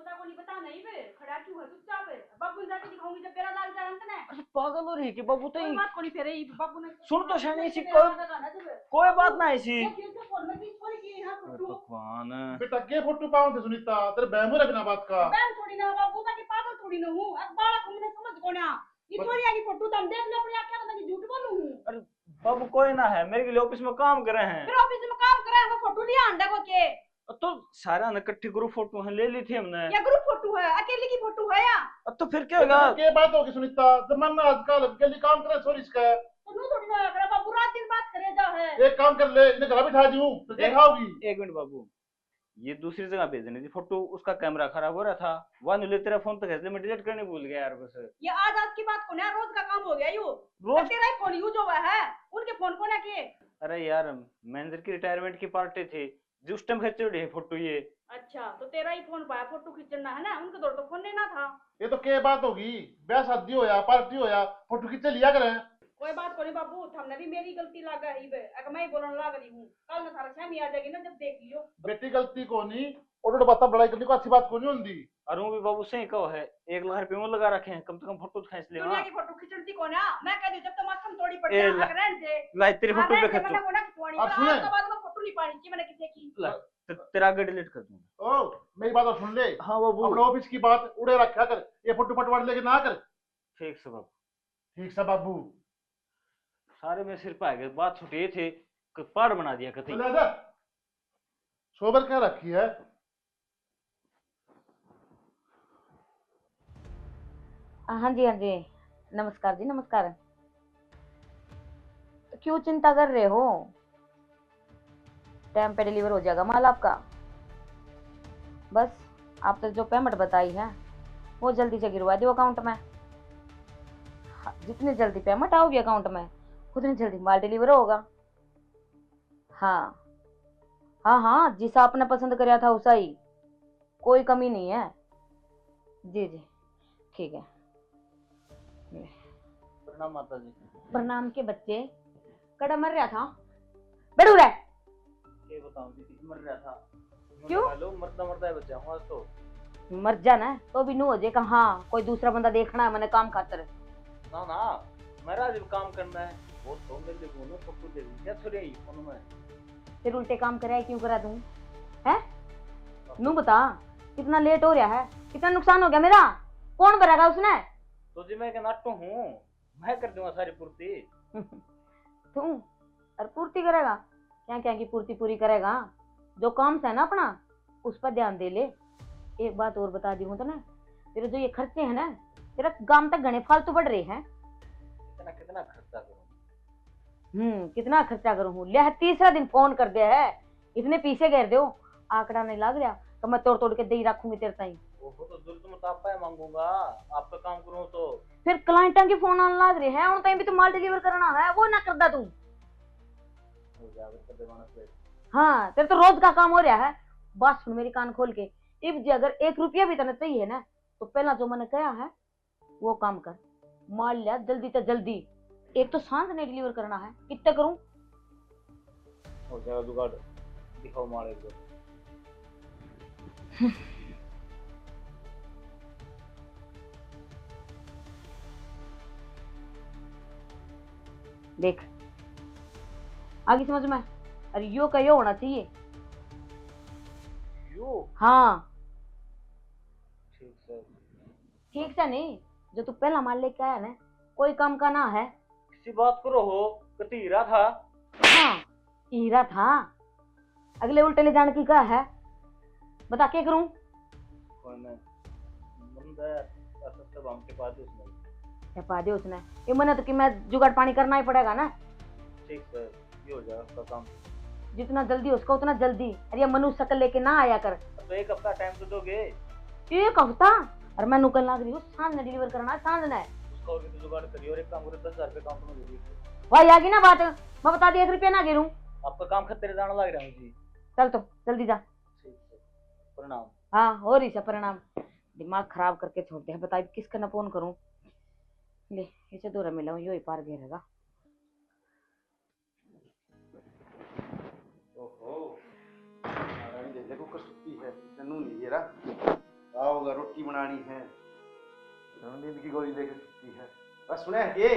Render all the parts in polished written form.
पता को नहीं पता नहीं बे खड़ा क्यों है चुपचाप है बाबू जाके दिखाऊंगी जब तेरा लाल जान तने अरे पागल हो रही कि बाबू तो कोई बात को नहीं फेरे बाबू ने सुन तो शानी सी कोई बात ना ऐसी भगवान बेटा के फोटो पाऊं थे सुनीता तेरे बहमू रखना बात का मैं थोड़ी ना बाबू का कि पागल थोड़ी ना हूं अब बालक हूं मैं समझ को ना ये थोड़ी आगे फोटो तुम देख लो अपनी आंखें में झूठ बोलूं हूं अरे बाबू कोई ना है मेरे के लिए ऑफिस में काम कर रहे हैं फिर ऑफिस में काम कर रहा है वो फोटो लिया अंडा को के तो सारा ना इकट्ठी ग्रुप फोटो है ले ली थी हमने या ग्रुप फोटो है अकेले की फोटो है या तो फिर क्या होगा के बात होगी सुनीता जमाना आजकल गली काम करे सॉरी इसका तो नु थोड़ी ना कर बाबू रात दिन बात करे जा है एक काम कर ले इन्हें घर बिठा दूं तो क्या खाओगी एक मिनट बाबू ये दूसरी जगह भेजनी थी फोटो उसका कैमरा खराब हो रहा था वहां ले तेरा फोन तो कैसे मैं डिलीट करने भूल गया यार बस ये आज की बात को ना रोज का काम हो गया यू रोज तेरा ही फोन यूज हुआ है उनके फोन को ना किए अरे यार मैनेजर की रिटायरमेंट की पार्टी थी जिस टाइम खींच रही है फोटो ये अच्छा तो तेरा ही फोन पाया फोटो खींचना है ना उनके दौर तो फोन नहीं ना था ये तो के बात होगी ब्याह शादी होया पार्टी होया फोटो खींच लिया करें कोई बात को नहीं बाबू हमने भी मेरी गलती लागा ही बे अगर मैं ही बोलने लग रही हूँ कल ना सारा छह आ जाएगी ना जब देख लियो बेटी गलती को नहीं और बता लड़ाई करने को अच्छी बात को नहीं होती और वो भी बाबू सही कहो है 1 लाख रुपए में लगा रखे हैं कम से कम फोटो खींच ले दुनिया की फोटो खींचती को ना मैं कह दी जब तो माथम थोड़ी पड़ ए, जाए अगर रहन दे लाई तेरी फोटो रहन पे दे खींचो मैंने कोना खिंचवानी और पर सुने। आज के बाद में फोटो नहीं पानी चाहिए मैंने किसी की तेरा आगे डिलीट कर दूंगा ओ मेरी बात और सुन ले हाँ बाबू अपने ऑफिस की बात उड़े रखा कर ये फोटो पटवार लेके ना कर ठीक से बाबू ठीक से बाबू सारे में सिर पे आ गए बात छुटे थे पहाड़ बना दिया कहीं चले जा सोबर क्या रखी है हाँ जी नमस्कार जी नमस्कार। तो क्यों चिंता कर रहे हो, टाइम पे डिलीवर हो जाएगा माल आपका। बस आपने जो पेमेंट बताई है वो जल्दी से गिरवा दो अकाउंट में। हाँ, जितनी जल्दी पेमेंट आओगी अकाउंट में उतनी जल्दी माल डिलीवर होगा। हाँ हाँ हाँ जिसा आपने पसंद कराया था उसा ही, कोई कमी नहीं है। जी जी ठीक है। प्रणाम माता जी। प्रणाम के बच्चे कड़ा मर रहा था बैठू रहे ये बताऊं दीदी मर रहा था क्यों? लो मरता मरता है बच्चा हूँ आज तो मर जाना तो भी नु हो जाए हाँ कोई दूसरा बंदा देखना है मैंने काम खातर। ना ना मेरा जब काम करना है वो तो मेरे लिए बोलो फोटो दे दी क्या छोड़े ही फोन में फिर उल्टे काम कराए क्यों करा दूं है नू बता कितना लेट हो रहा है, कितना नुकसान हो गया मेरा, कौन भरेगा उसने। तो जी मैं नाटो हूँ मैं कर दूंगा सारी पूर्ति तू और पूर्ति करेगा क्या क्या की पूर्ति पूरी करेगा, जो काम है ना अपना उस पर ध्यान दे ले। एक बात और बता दी हूँ तो ना तेरे जो ये खर्चे हैं ना तेरा गांव तक घने फालतू बढ़ रहे हैं। कितना खर्चा करूँ कितना खर्चा करूँ ले 3रा दिन फोन कर दिया है इतने पीछे घेर दो आंकड़ा नहीं लग रहा तो मैं तोड़ तोड़ के दे ही रखूंगी तेरे ताई। वो तो जरूरत मुताबिक है मांगूंगा आपका काम करूँ तो फिर क्लाइंटा की फोन आने लग रहे हैं उन ताई भी तो माल डिलीवर करना है वो ना कर दा तू। हाँ तेरे तो रोज का काम हो रहा है। बात सुन मेरी कान खोल के, इब जी अगर 1 रुपया भी तेने चाहिए ना तो पहला जो मैंने कहा है वो काम कर, माल लिया जल्दी से जल्दी। एक तो सांझ नहीं डिलीवर करना है, कितना करूं हो जाएगा जुगाड़ दिखाओ माल एक देख आगे समझ में। अरे यो का यो होना चाहिए यो हाँ ठीक ठीक से नहीं जो तू पहला माल लेके आया ना कोई काम का ना है। किसी बात करो हो कतीरा था हाँ हीरा था अगले उल्टे ले जाने की क्या है बता क्या करूं। पा दे उसने ये मना तो कि मैं जुगाड़ पानी करना ही पड़ेगा ना। ठीक सर ये हो जाएगा उसका काम जितना जल्दी उसका उतना जल्दी। अरे मनुष्य शक्ल लेके ना आया कर। तो 1 हफ्ता टाइम तो दोगे 1 हफ्ता और मैं नुकल लाग रही हूँ सांझ ने डिलीवर करना है सांझ ने उसका और भी तो जुगाड़ करिए और एक काम करो 10,000 रुपए काउंट में दे दीजिए। भाई आगे ना बात मैं बता दी 1 रुपया ना गिरूं। आपका काम खतरे जाना लग रहा है जी। चल तो जल्दी जा। ठीक है प्रणाम। हाँ हो रही से परिणाम दिमाग खराब करके छोड़ दे। बता किसका न फोन करूं ले इसे दूर मिला यो ही पार घेरेगा। ओहो नारायण जैसे को कसुती है नू नहीं घेरा आओ रोटी बनानी है, नींद की गोली लेकर सकती है। बस सुने ये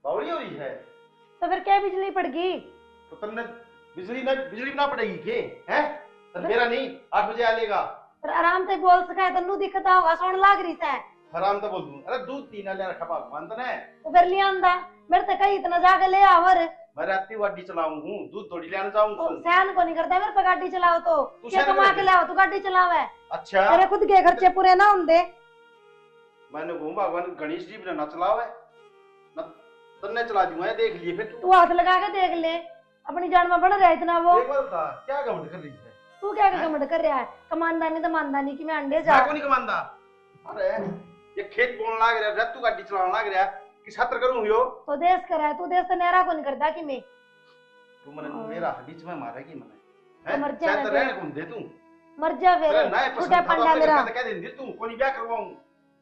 बावली हो रही है तो फिर क्या बिजली पड़ गई? तो तुमने बिजली ना पड़ेगी के हैं? तो मेरा नहीं 8 बजे आएगा। फिर आराम से बोल सका है, तन्नू दिखता होगा, सोन लाग रही है। आराम से बोल दूं। अरे दूध पीना ले रखा भगवान तने। तो फिर ले आंदा, मेरे से कहीं इतना जाके ले आवर। मैं राती गाड़ी चलाऊं हूं, दूध थोड़ी लेने जाऊं तो सुन। सहन को नहीं करता मेरे पे गाड़ी चलाओ तो तू क्या सहन कमा कर के ले। लाओ तू गाड़ी चलावे। अच्छा तेरे खुद के खर्चे पूरे ना होंगे। मैंने घूम भगवान गणेश जी भी ना चलावे ना तन्ने चला दूंगा, देख लिए फिर तू हाथ लगा के देख ले, अपनी जान में बढ़ रहा है इतना वो। एक बार बता क्या घमंड कर रही है? तू क्या घमंड कर रहा है? कमानदानी तो मानदानी की मैं अंडे जा। मैं को नहीं कमांदा। अरे ये खेत बोन लाग रहा है, तू गाड़ी चलाने लाग रहा है कि छात्र करूं यो? तो देश करा है, तू देश से नेरा को नहीं करता कि मैं। तू मने मेरा बीच में मारेगी मने तो मर जा हैं? ना तो रहने कौन दे तू? मर जा फिर। तेरा नए छोटा पसंद था पंडा मेरा तो कह दे तू कोनी ब्याह करवाऊं।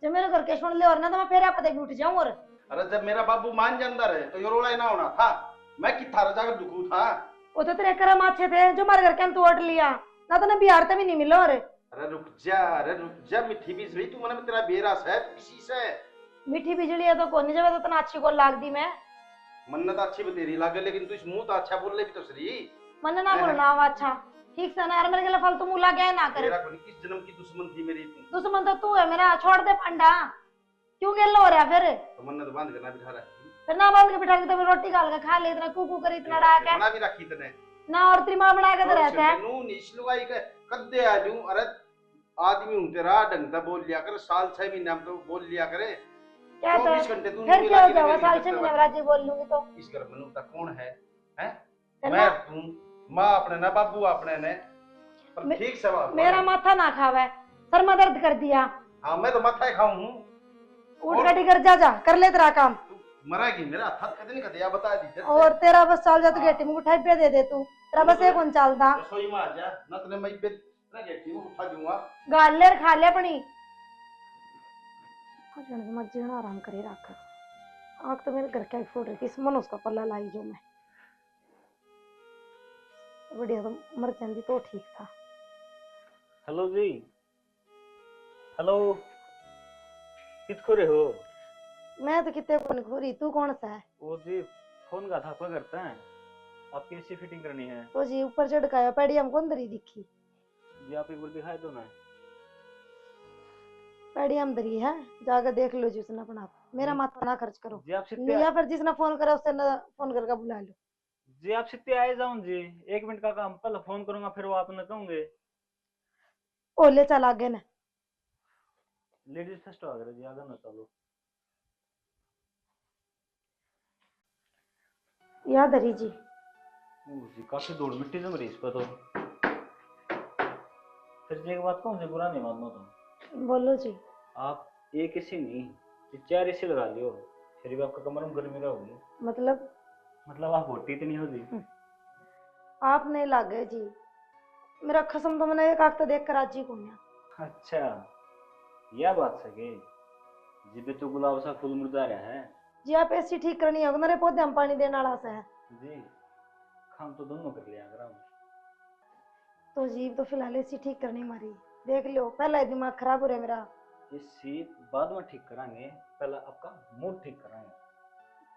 जब मेरे घर के सुन ले और ना तो मैं फेरा पते भी उठ जाऊं। और अरे जब मेरा बाबू मान जांदा रहे तो यो रोला ही ना होना था। मैं कि थारा जाकर दुखू था। वो तो तेरे कर्म अच्छे थे जो मारे घर के तोड़ लिया, ना तो ना बिहार तक भी नहीं मिलो। और अरे रुक जा मिठी बिजली तू मने में तेरा बेरास है तू किसी से? मीठी बिजली है तो कोनी जब तो इतना अच्छी को लाग दी मैं। मन्नत अच्छी भी तेरी लागे लेकिन तू इस मुंह तो अच्छा बोल ले भी तो सही। मन ना बोलना अच्छा ठीक से ना यार, मेरे के फालतू मुंह लगे ना कर। तेरा कोनी किस जन्म की दुश्मन थी मेरी तू? दुश्मन तो तू है मेरा, छोड़ दे पंडा। क्यों गेल हो रहा फिर? तो मन्नत बांध के ना बिठा रहा फिर ना बांध के बिठा के तो फिर रोटी गाल के खा ले, इतना कू कर इतना डाक है बना भी रखी तने ना। और तेरी मां बना के तो रहता है। नू नीच लुगाई के कद्दे आजू। अरे आदमी हूं तेरा ढंग से बोल लिया कर, साल 6 महीने में तो बोल लिया करे। क्या तो 24 घंटे तू फिर क्या हो जाएगा साल 6 महीने राजी बोल लूंगी तो? इस घर में नूता कौन है? हैं? फिर मैं ना तू मां अपने ना बाबू अपने ने पर मे- ठीक से बात मेरा माथा ना खावे, सर में दर्द कर दिया। हां मैं तो माथा ही खाऊं हूं। उठ गटी कर जा कर ले तेरा काम। मरागी मेरा हाथ कदे नहीं कदे या बता दी। और तेरा बस चल जा तो गेटी में उठाई पे दे दे तू, तेरा बस एक कौन चलदा। रसोई में आ जा ना तने मैं पे ना गेटी में उठा दूंगा। गाल ले और खा ले अपनी। जन मत जीना आराम करे रख। आग तो मेरे घर का ही फोड़ रही थी, इस मन उसका पल्ला लाई जो मैं। बढ़िया तो मर जाती तो ठीक था। हेलो जी, हेलो, कित खो रहे हो? मैं तो कितने कौन घूरी, तू कौन सा है? वो जी फोन का था, क्या करते हैं? आपकी एसी फिटिंग करनी है तो जी ऊपर चढ़काया पैड़ी हम कौन दरी दिखी? जी, आप एक बार दिखाई दो ना। पैड़ी हम दरी है, जाकर देख लो जिसने अपना। मेरा माथा ना खर्च करो। जी आप सित्ते या फिर जिसने फोन करा उससे ना फोन करके बुला लो। जी आप सित्ते आए जाऊं जी, 1 मिनट का काम, पहले फोन करूंगा फिर वो आप न कहूंगे। ओले चल आगे ना। लेडीज फर्स्ट आ गया जी, आगे ना चलो। याद हरी जी जी काफी धूल मिट्टी जम रही इस पर तो। फिर जी एक बात कहूं जी, बुरा नहीं मानना तो। बोलो जी। आप एक एसी नहीं, ये 4 एसी लगा लियो, फिर भी आपका कमरे में गर्मी रहोगी। मतलब आप होती इतनी हो जी। आप नहीं लागे जी, मेरा कसम तो मैंने एक आंख तो देख कर राजी को नहीं। अच्छा यह बात सके जी, पे तो गुलाब सा फूल मुरझा रहा है जी। आप ऐसी ठीक करनी होगा, मेरे पौधे हम पानी देने वाला सा है जी। काम तो दोनों कर लिया अगर हम। तो जी तो फिलहाल ऐसी ठीक करनी मारी। देख लो पहला ही दिमाग खराब हो रहा है मेरा। ये सीट बाद में ठीक कराएंगे, पहले आपका मूड ठीक कराएंगे।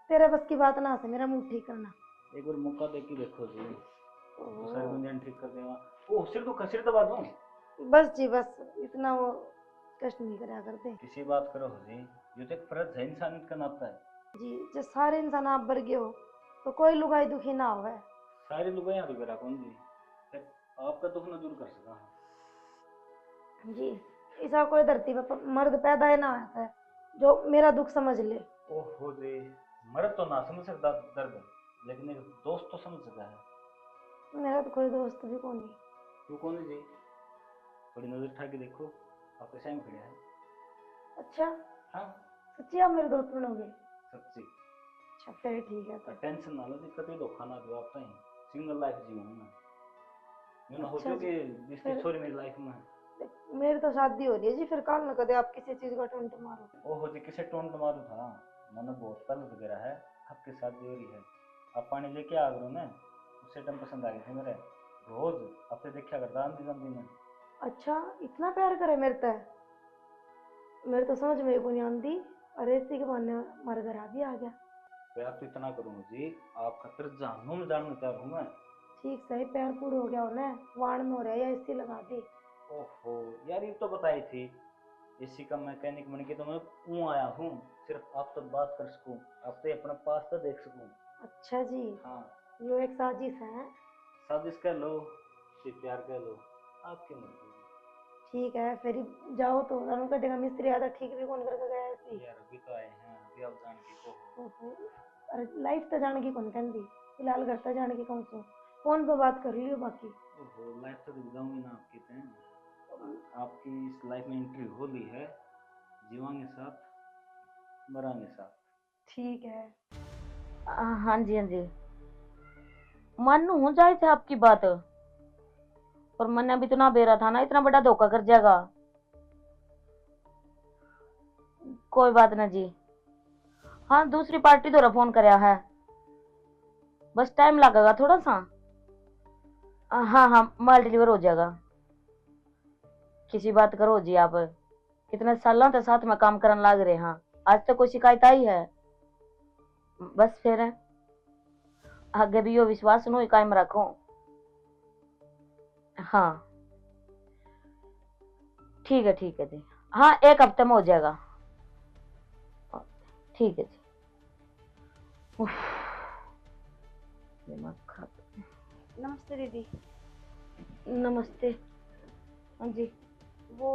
तेरे बस की बात ना से मेरा मूड ठीक करना। एक बार मौका दे के देखो जी, तो सारी दुनिया ठीक कर देगा। ओ सिर दबा दूं? बस जी बस, इतना वो कष्ट नहीं करा करते किसी बात करो जी, ये तो एक फर्ज है इंसानियत का नाता है जी। जो सारे इंसान आप वर्गे हो तो कोई लुगाई दुखी ना हो। सारे लोग यहाँ रुके रहा कौन जी, फिर आपका दुख न दूर कर सका जी। ऐसा कोई धरती पर मर्द पैदा है ना है जो मेरा दुख समझ ले। ओहो जी, मर्द तो ना समझ सकता दर्द, लेकिन एक दोस्त तो समझ सकता है। मेरा तो कोई दोस्त भी कौन नहीं। तू कौन है जी? थोड़ी नजर उठा के देखो, आपके सामने खड़ा है। अच्छा हाँ सच्ची आप मेरे दोस्त बनोगे? सच्ची। अच्छा फिर ठीक है। तो टेंशन ना लो जी, कभी धोखा ना दो आप ताई, सिंगल लाइफ जीऊं मैं। ये ना हो अच्छा जो कि जिसकी फिर- छोरी मेरी लाइफ में है। मेरी तो शादी हो रही है जी, फिर काल न कदे आप किसी चीज का टोंट मारो। ओहो जी, किसे टोंट मारू था, मैंने बहुत पहले वगैरह है, आपके साथ हो रही है। आप पानी लेके आ गए ना, उससे टाइम पसंद आ गए थे मेरे, रोज आपसे देखा करता आंधी में। अच्छा इतना प्यार करे मेरे ते? मेरे तो समझ में को नहीं आती। अरे इसी के बहाने हमारे घर आ भी आ गया। प्यार तो इतना करूँ जी, आप खतर जानू में जानना चाह रहा हूँ मैं। ठीक सही प्यार पूरा हो गया उन्हें, वाण में हो रहा है या इसी लगा दी। ओहो यार, ये तो बताई थी। इसी का मैकेनिक बन के तो मैं यूं आया हूँ, सिर्फ आप तक बात कर सकूं, आप तो अपना पास तो देख सकूं। अच्छा जी, हाँ, यो एक साजिश है। साजिश कह लो, फिर प्यार कह लो, आपकी मर्जी। ठीक है फिर जाओ तो रानू का डेगा मिस्त्री आया था, ठीक भी कौन करके गया ऐसी। यार अभी तो आए हैं, अभी आप जान के को ओहो, अरे लाइफ तो जाने की कौन कहती, फिलहाल घर तो जाने की कौन सो, फोन पे बात कर लियो बाकी। ओहो, लाइफ तो रुक जाऊंगी ना आपकी तो। आपकी इस लाइफ में एंट्री हो ली है, जीवांगे साथ, मरांगे साथ। ठीक है। हाँ जी हाँ जी, मानू हो जाए थे आपकी बात, पर मैंने अभी तो ना बेरा था ना, इतना बड़ा धोखा कर जाएगा। कोई बात ना जी। हाँ दूसरी पार्टी द्वारा फोन कराया है, बस टाइम लगेगा थोड़ा सा। हाँ हाँ माल डिलीवर हो जाएगा। किसी बात करो जी आप, कितने सालों से साथ में काम करने लग रहे हैं, आज तक कोई शिकायत आई है? बस फिर आगे भी यो विश्वास नो कायम रखो। हाँ ठीक है जी, हाँ एक हफ्ते में हो जाएगा। ठीक है जी। उफ, दिमाग खराब। नमस्ते दीदी। नमस्ते। हाँ जी। वो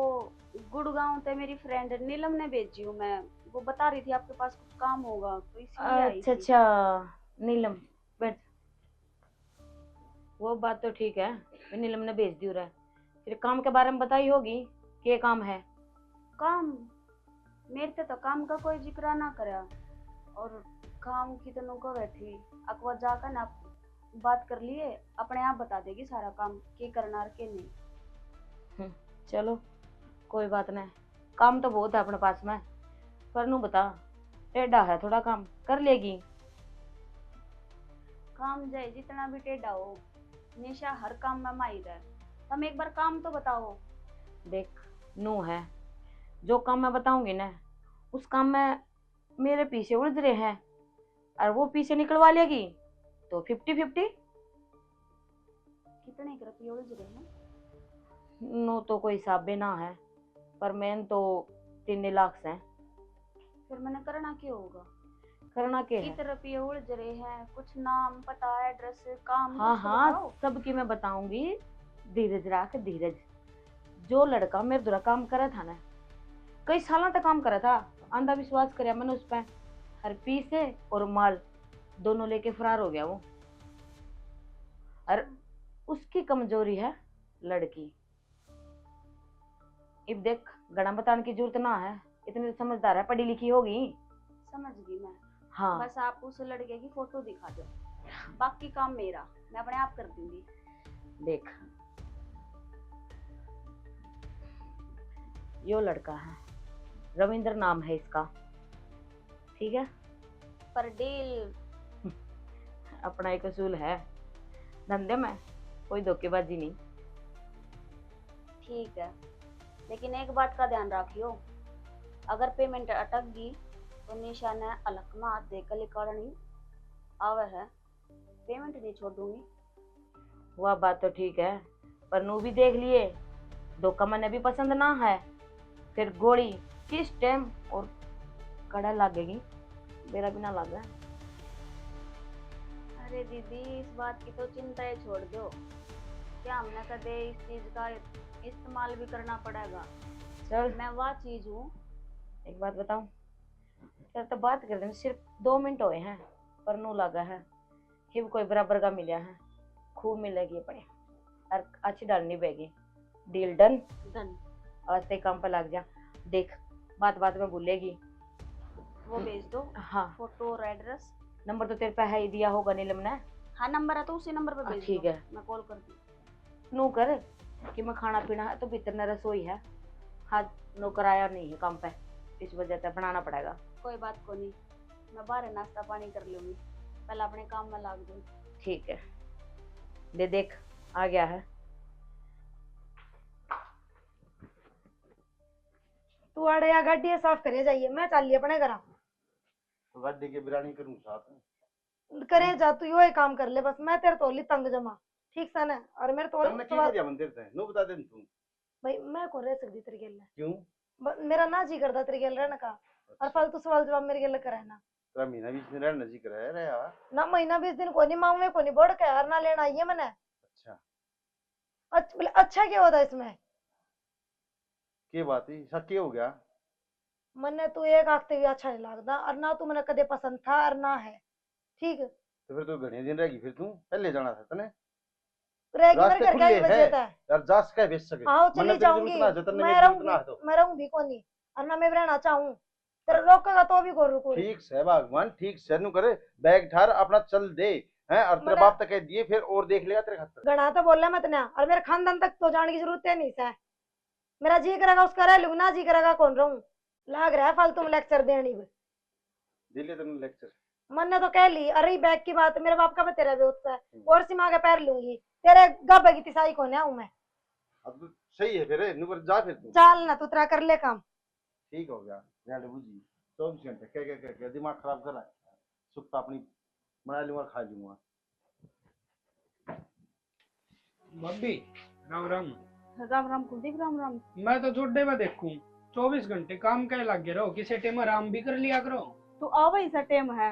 गुड़गांव से मेरी फ्रेंड नीलम ने भेजी हूँ मैं, वो बता रही थी आपके पास कुछ काम होगा तो इसलिए आई अच्छा थी। अच्छा, नीलम बैठ। वो बात तो ठीक है, नीलम ने भेज दी रहा है। फिर काम के बारे में बताई होगी, क्या काम है? काम मेरे से तो काम का कोई जिक्र ना करा, और काम की तो नुको बैठी अकवा जाकर ना बात कर लिए, अपने आप बता देगी सारा काम के करना और के नहीं। चलो कोई बात नहीं, काम तो बहुत है अपने पास में, पर नू बता टेढ़ा है थोड़ा, काम कर लेगी? काम जाए जितना भी टेढ़ा हो, निशा हर काम में माहिर है, तुम एक बार काम तो बताओ। देख नू है, जो काम मैं बताऊंगी ना उस काम में मेरे पीछे उलझ रहे हैं, और वो पीछे निकलवा लेगी तो 50-50। कितने के रुपये उलझ रहे हैं? नो तो कोई हिसाब भी ना है, पर मैन तो 3 लाख से। फिर मैंने करना क्या होगा? करना क्या है? कितने रुपये उलझ रहे हैं, कुछ नाम पता एड्रेस काम हाँ कुछ तो हाँ बताओ। सबकी मैं बताऊंगी, धीरज रख धीरज। जो लड़का मेरे द्वारा काम करा था ना, कई सालों तक काम करा था, अंधा विश्वास कराया मैंने उस पर, हर पैसे और माल दोनों लेके फरार हो गया वो। और उसकी कमजोरी है लड़की। अब देख गड़ा बताने की जरूरत ना है, इतनी तो समझदार है, पढ़ी लिखी होगी। समझ गई मैं। हाँ बस आप उस लड़के की फोटो दिखा दो, बाकी काम मेरा, मैं अपने आप कर दूंगी। देख यो लड़का है, रविंद्र नाम है इसका, ठीक है? पर डील अपना एक असूल है, धंधे में कोई धोखेबाजी नहीं। ठीक है, लेकिन एक बात का ध्यान रखियो, अगर पेमेंट अटक गई तो निशा ने अलग में हाथ देकर निकालनी आवे है, पेमेंट नहीं छोड़ूंगी। वह बात तो ठीक है, पर नू भी देख लिए धोखा मैंने भी पसंद ना है, फिर गोली किस टाइम और कड़ा लगेगी, मेरा भी ना लग रहा है। अरे दीदी इस बात की तो चिंता ही छोड़ दो, क्या हमने कदे इस चीज का इस्तेमाल भी करना पड़ेगा? चल मैं वह चीज हूँ। एक बात बताऊं, तेरे तो बात कर दें सिर्फ 2 मिनट हुए हैं, पर नू लगा है कि कोई बराबर का मिला है, खूब मिलेगी अपने और अच्छी डालनी पड़ेगी। Deal done. डन। आज से काम पर लग जा, देख बात बात में भूलेगी। वो भेज दो, हाँ फोटो और एड्रेस। नंबर तो तेरे पे है ही दिया होगा नीलम ने। हाँ नंबर है तो उसी नंबर पे भेज ठीक दो, है। मैं कॉल कर दूँ। नू कर कि मैं खाना पीना है तो भीतर न रसोई है, हाथ नौकर आया नहीं है काम पे, इस वजह से बनाना पड़ेगा। कोई बात को नहीं, मैं बाहर नाश्ता पानी कर लूंगी, पहले अपने काम में लाग दूँ। ठीक है, दे देख आ गया है। तू आड़े या गाड़ी साफ करे जाइए, मैं चल अपने घर तो गाड़ी के बिरानी करूँ साथ में। करे जा, तू यो ही काम कर ले बस, मैं तेरे तोली तंग जमा, ठीक सा ना। और मेरे तो तन्ने की करिया मंदिर ते नो बता दे तू। भाई मैं कौन रह सकती तेरे गेल क्यों? मेरा ना जी करता तेरे गेल रहने का, और फालतू सवाल जवाब मेरे गेल करे ना। तेरा महीना 20 दिन रहना जी करे रे यार। ना महीना 20 दिन को नहीं मांगू, को नहीं बढ़ के यार ना लेना आइए मैंने। अच्छा अच्छा क्या होता इसमें? के बात है सच्ची हो गया? मन्ने तू एक आखते भी अच्छा नहीं लगता, और ना तू मैंने कदे पसंद था और ना है, ठीक। तो फिर तू घने दिन रहेगी, फिर तू पहले जाना था तने। रहेगी मेरे रास्ते घर क्या खुले वजह है था? यार, जा सके बेच सके। हाँ मन्ने चली तेरी जाऊंगी, जरूरत ना जतन में मैं मेरी जरूरत ना रहूंगी, है तो। मैं रहूंगी को नहीं, और ना मैं रहना चाहूँ, तेरा रोकेगा तो भी को रुकू। ठीक से भगवान, ठीक से नु करे, बैग ठार अपना चल दे हैं। और तेरे मने- बाप तक कह दिए, फिर और देख लेगा तेरे खातर। घना तो बोल रहा मत ना, और मेरे खानदान तक तो जाने की जरूरत है नहीं से। मेरा जी करेगा उसका रह लूंगा, ना जी करेगा कौन रहूं। लाग रहा है फालतू में लेक्चर देनी। दे ले तेरे लेक्चर। मन ने तो कह ली, अरे बैग की बात मेरे बाप का भी तेरा भी होता है, और सिमा के पैर लूंगी, तेरे गब्बे की तिसाई को ना हूं मैं। अब तो सही है फिर नु कर जा फिर तू। चल ना तू तेरा कर ले काम। ठीक हो गया यार बुझी। 24 घंटे कह दिमाग खराब कर रहा है। सुख तो अपनी बना लूंगा, खा लूंगा। भाभी राम राम। राम राम कुलदीप, राम राम। मैं तो जोड़े में देखूं 24 घंटे काम के लगे रहो, किसी टाइम आराम भी कर लिया करो। तो आओ ही सा टाइम है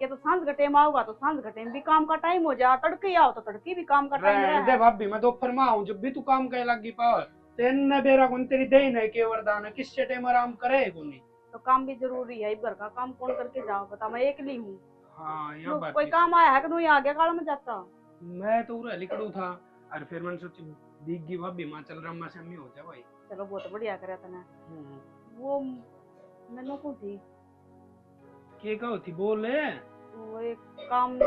कि तो सांझ का टाइम आओगा तो सांझ का टाइम भी काम का टाइम हो जा, तड़के आओ तो तड़के भी काम का टाइम रहने दे है। भाभी, मैं दोपहर में आऊं जब भी तू काम के लगी पाओ। तेन बेरा कौन तेरी देन है के वरदान है, किससे टाइम आराम करे कोनी। तो काम भी जरूरी है, घर का काम कौन करके जाओ बता, मैं अकेली हूँ। हाँ यह बात कोई भी काम आया है कि नहीं, आगे काल में जाता। सही। मैं तो उरा लिखड़ू था, और फिर मैंने सोची दीगी भाभी मां चल रहा से हो जाए भाई। चलो बहुत बढ़िया करे तने। वो मैंने को थी के कहो थी बोले वो एक काम।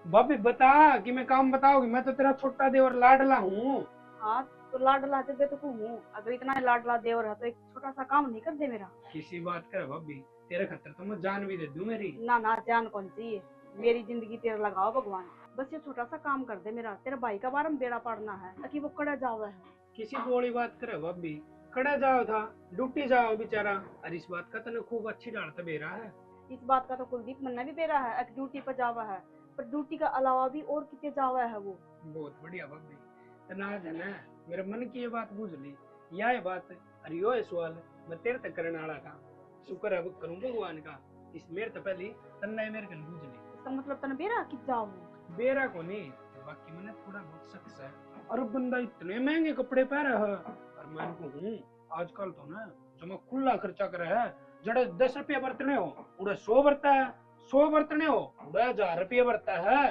भाभी बता कि मैं काम बताओगी, मैं तो तेरा छोटा देवर लाडला हूँ। हाँ तो लाडला जब तो हूँ, अगर इतना लाडला देवर है तो एक छोटा सा काम नहीं कर दे मेरा। किसी बात कर भाभी, तेरे खतर तो मैं जान भी दे दूं मेरी। ना ना जान कौन चाहिए, मेरी जिंदगी तेरे लगाओ भगवान, बस ये छोटा सा काम कर दे मेरा। तेरे भाई का बार में बेड़ा पड़ना है ताकि वो कड़ा जावा है। किसी बोली बात करे भाभी, खड़ा जाओ था ड्यूटी जाओ बेचारा। और इस बात का तने खूब अच्छी डालता बेरा है। इस बात का तो कुलदीप मन्ना भी बेरा है, एक ड्यूटी पर जावा है, पर ड्यूटी का अलावा भी और कितने जावा है वो। बहुत बढ़िया भाभी, तनाज है ना, मेरे मन की ये बात बुझ ली। यह बात अरे यो सवाल मैं तेरे तक करने वाला था, शुक्र है अब करूं भगवान का। इस मेरे तो पहले तन्ने मेरे कन बुझ ली। इसका मतलब तने बेरा कित जाओ। बेरा को नहीं, बाकी मैंने थोड़ा बहुत शक है। और बंदा इतने महंगे कपड़े पहने है, और मैं इनको हूँ आजकल तो ना जमा खुला खर्चा करे है। जड़े 10 रुपये बरतने हो उड़े 100 बरता है, 100 बरतने हो उड़े 1000 रुपये बरता है।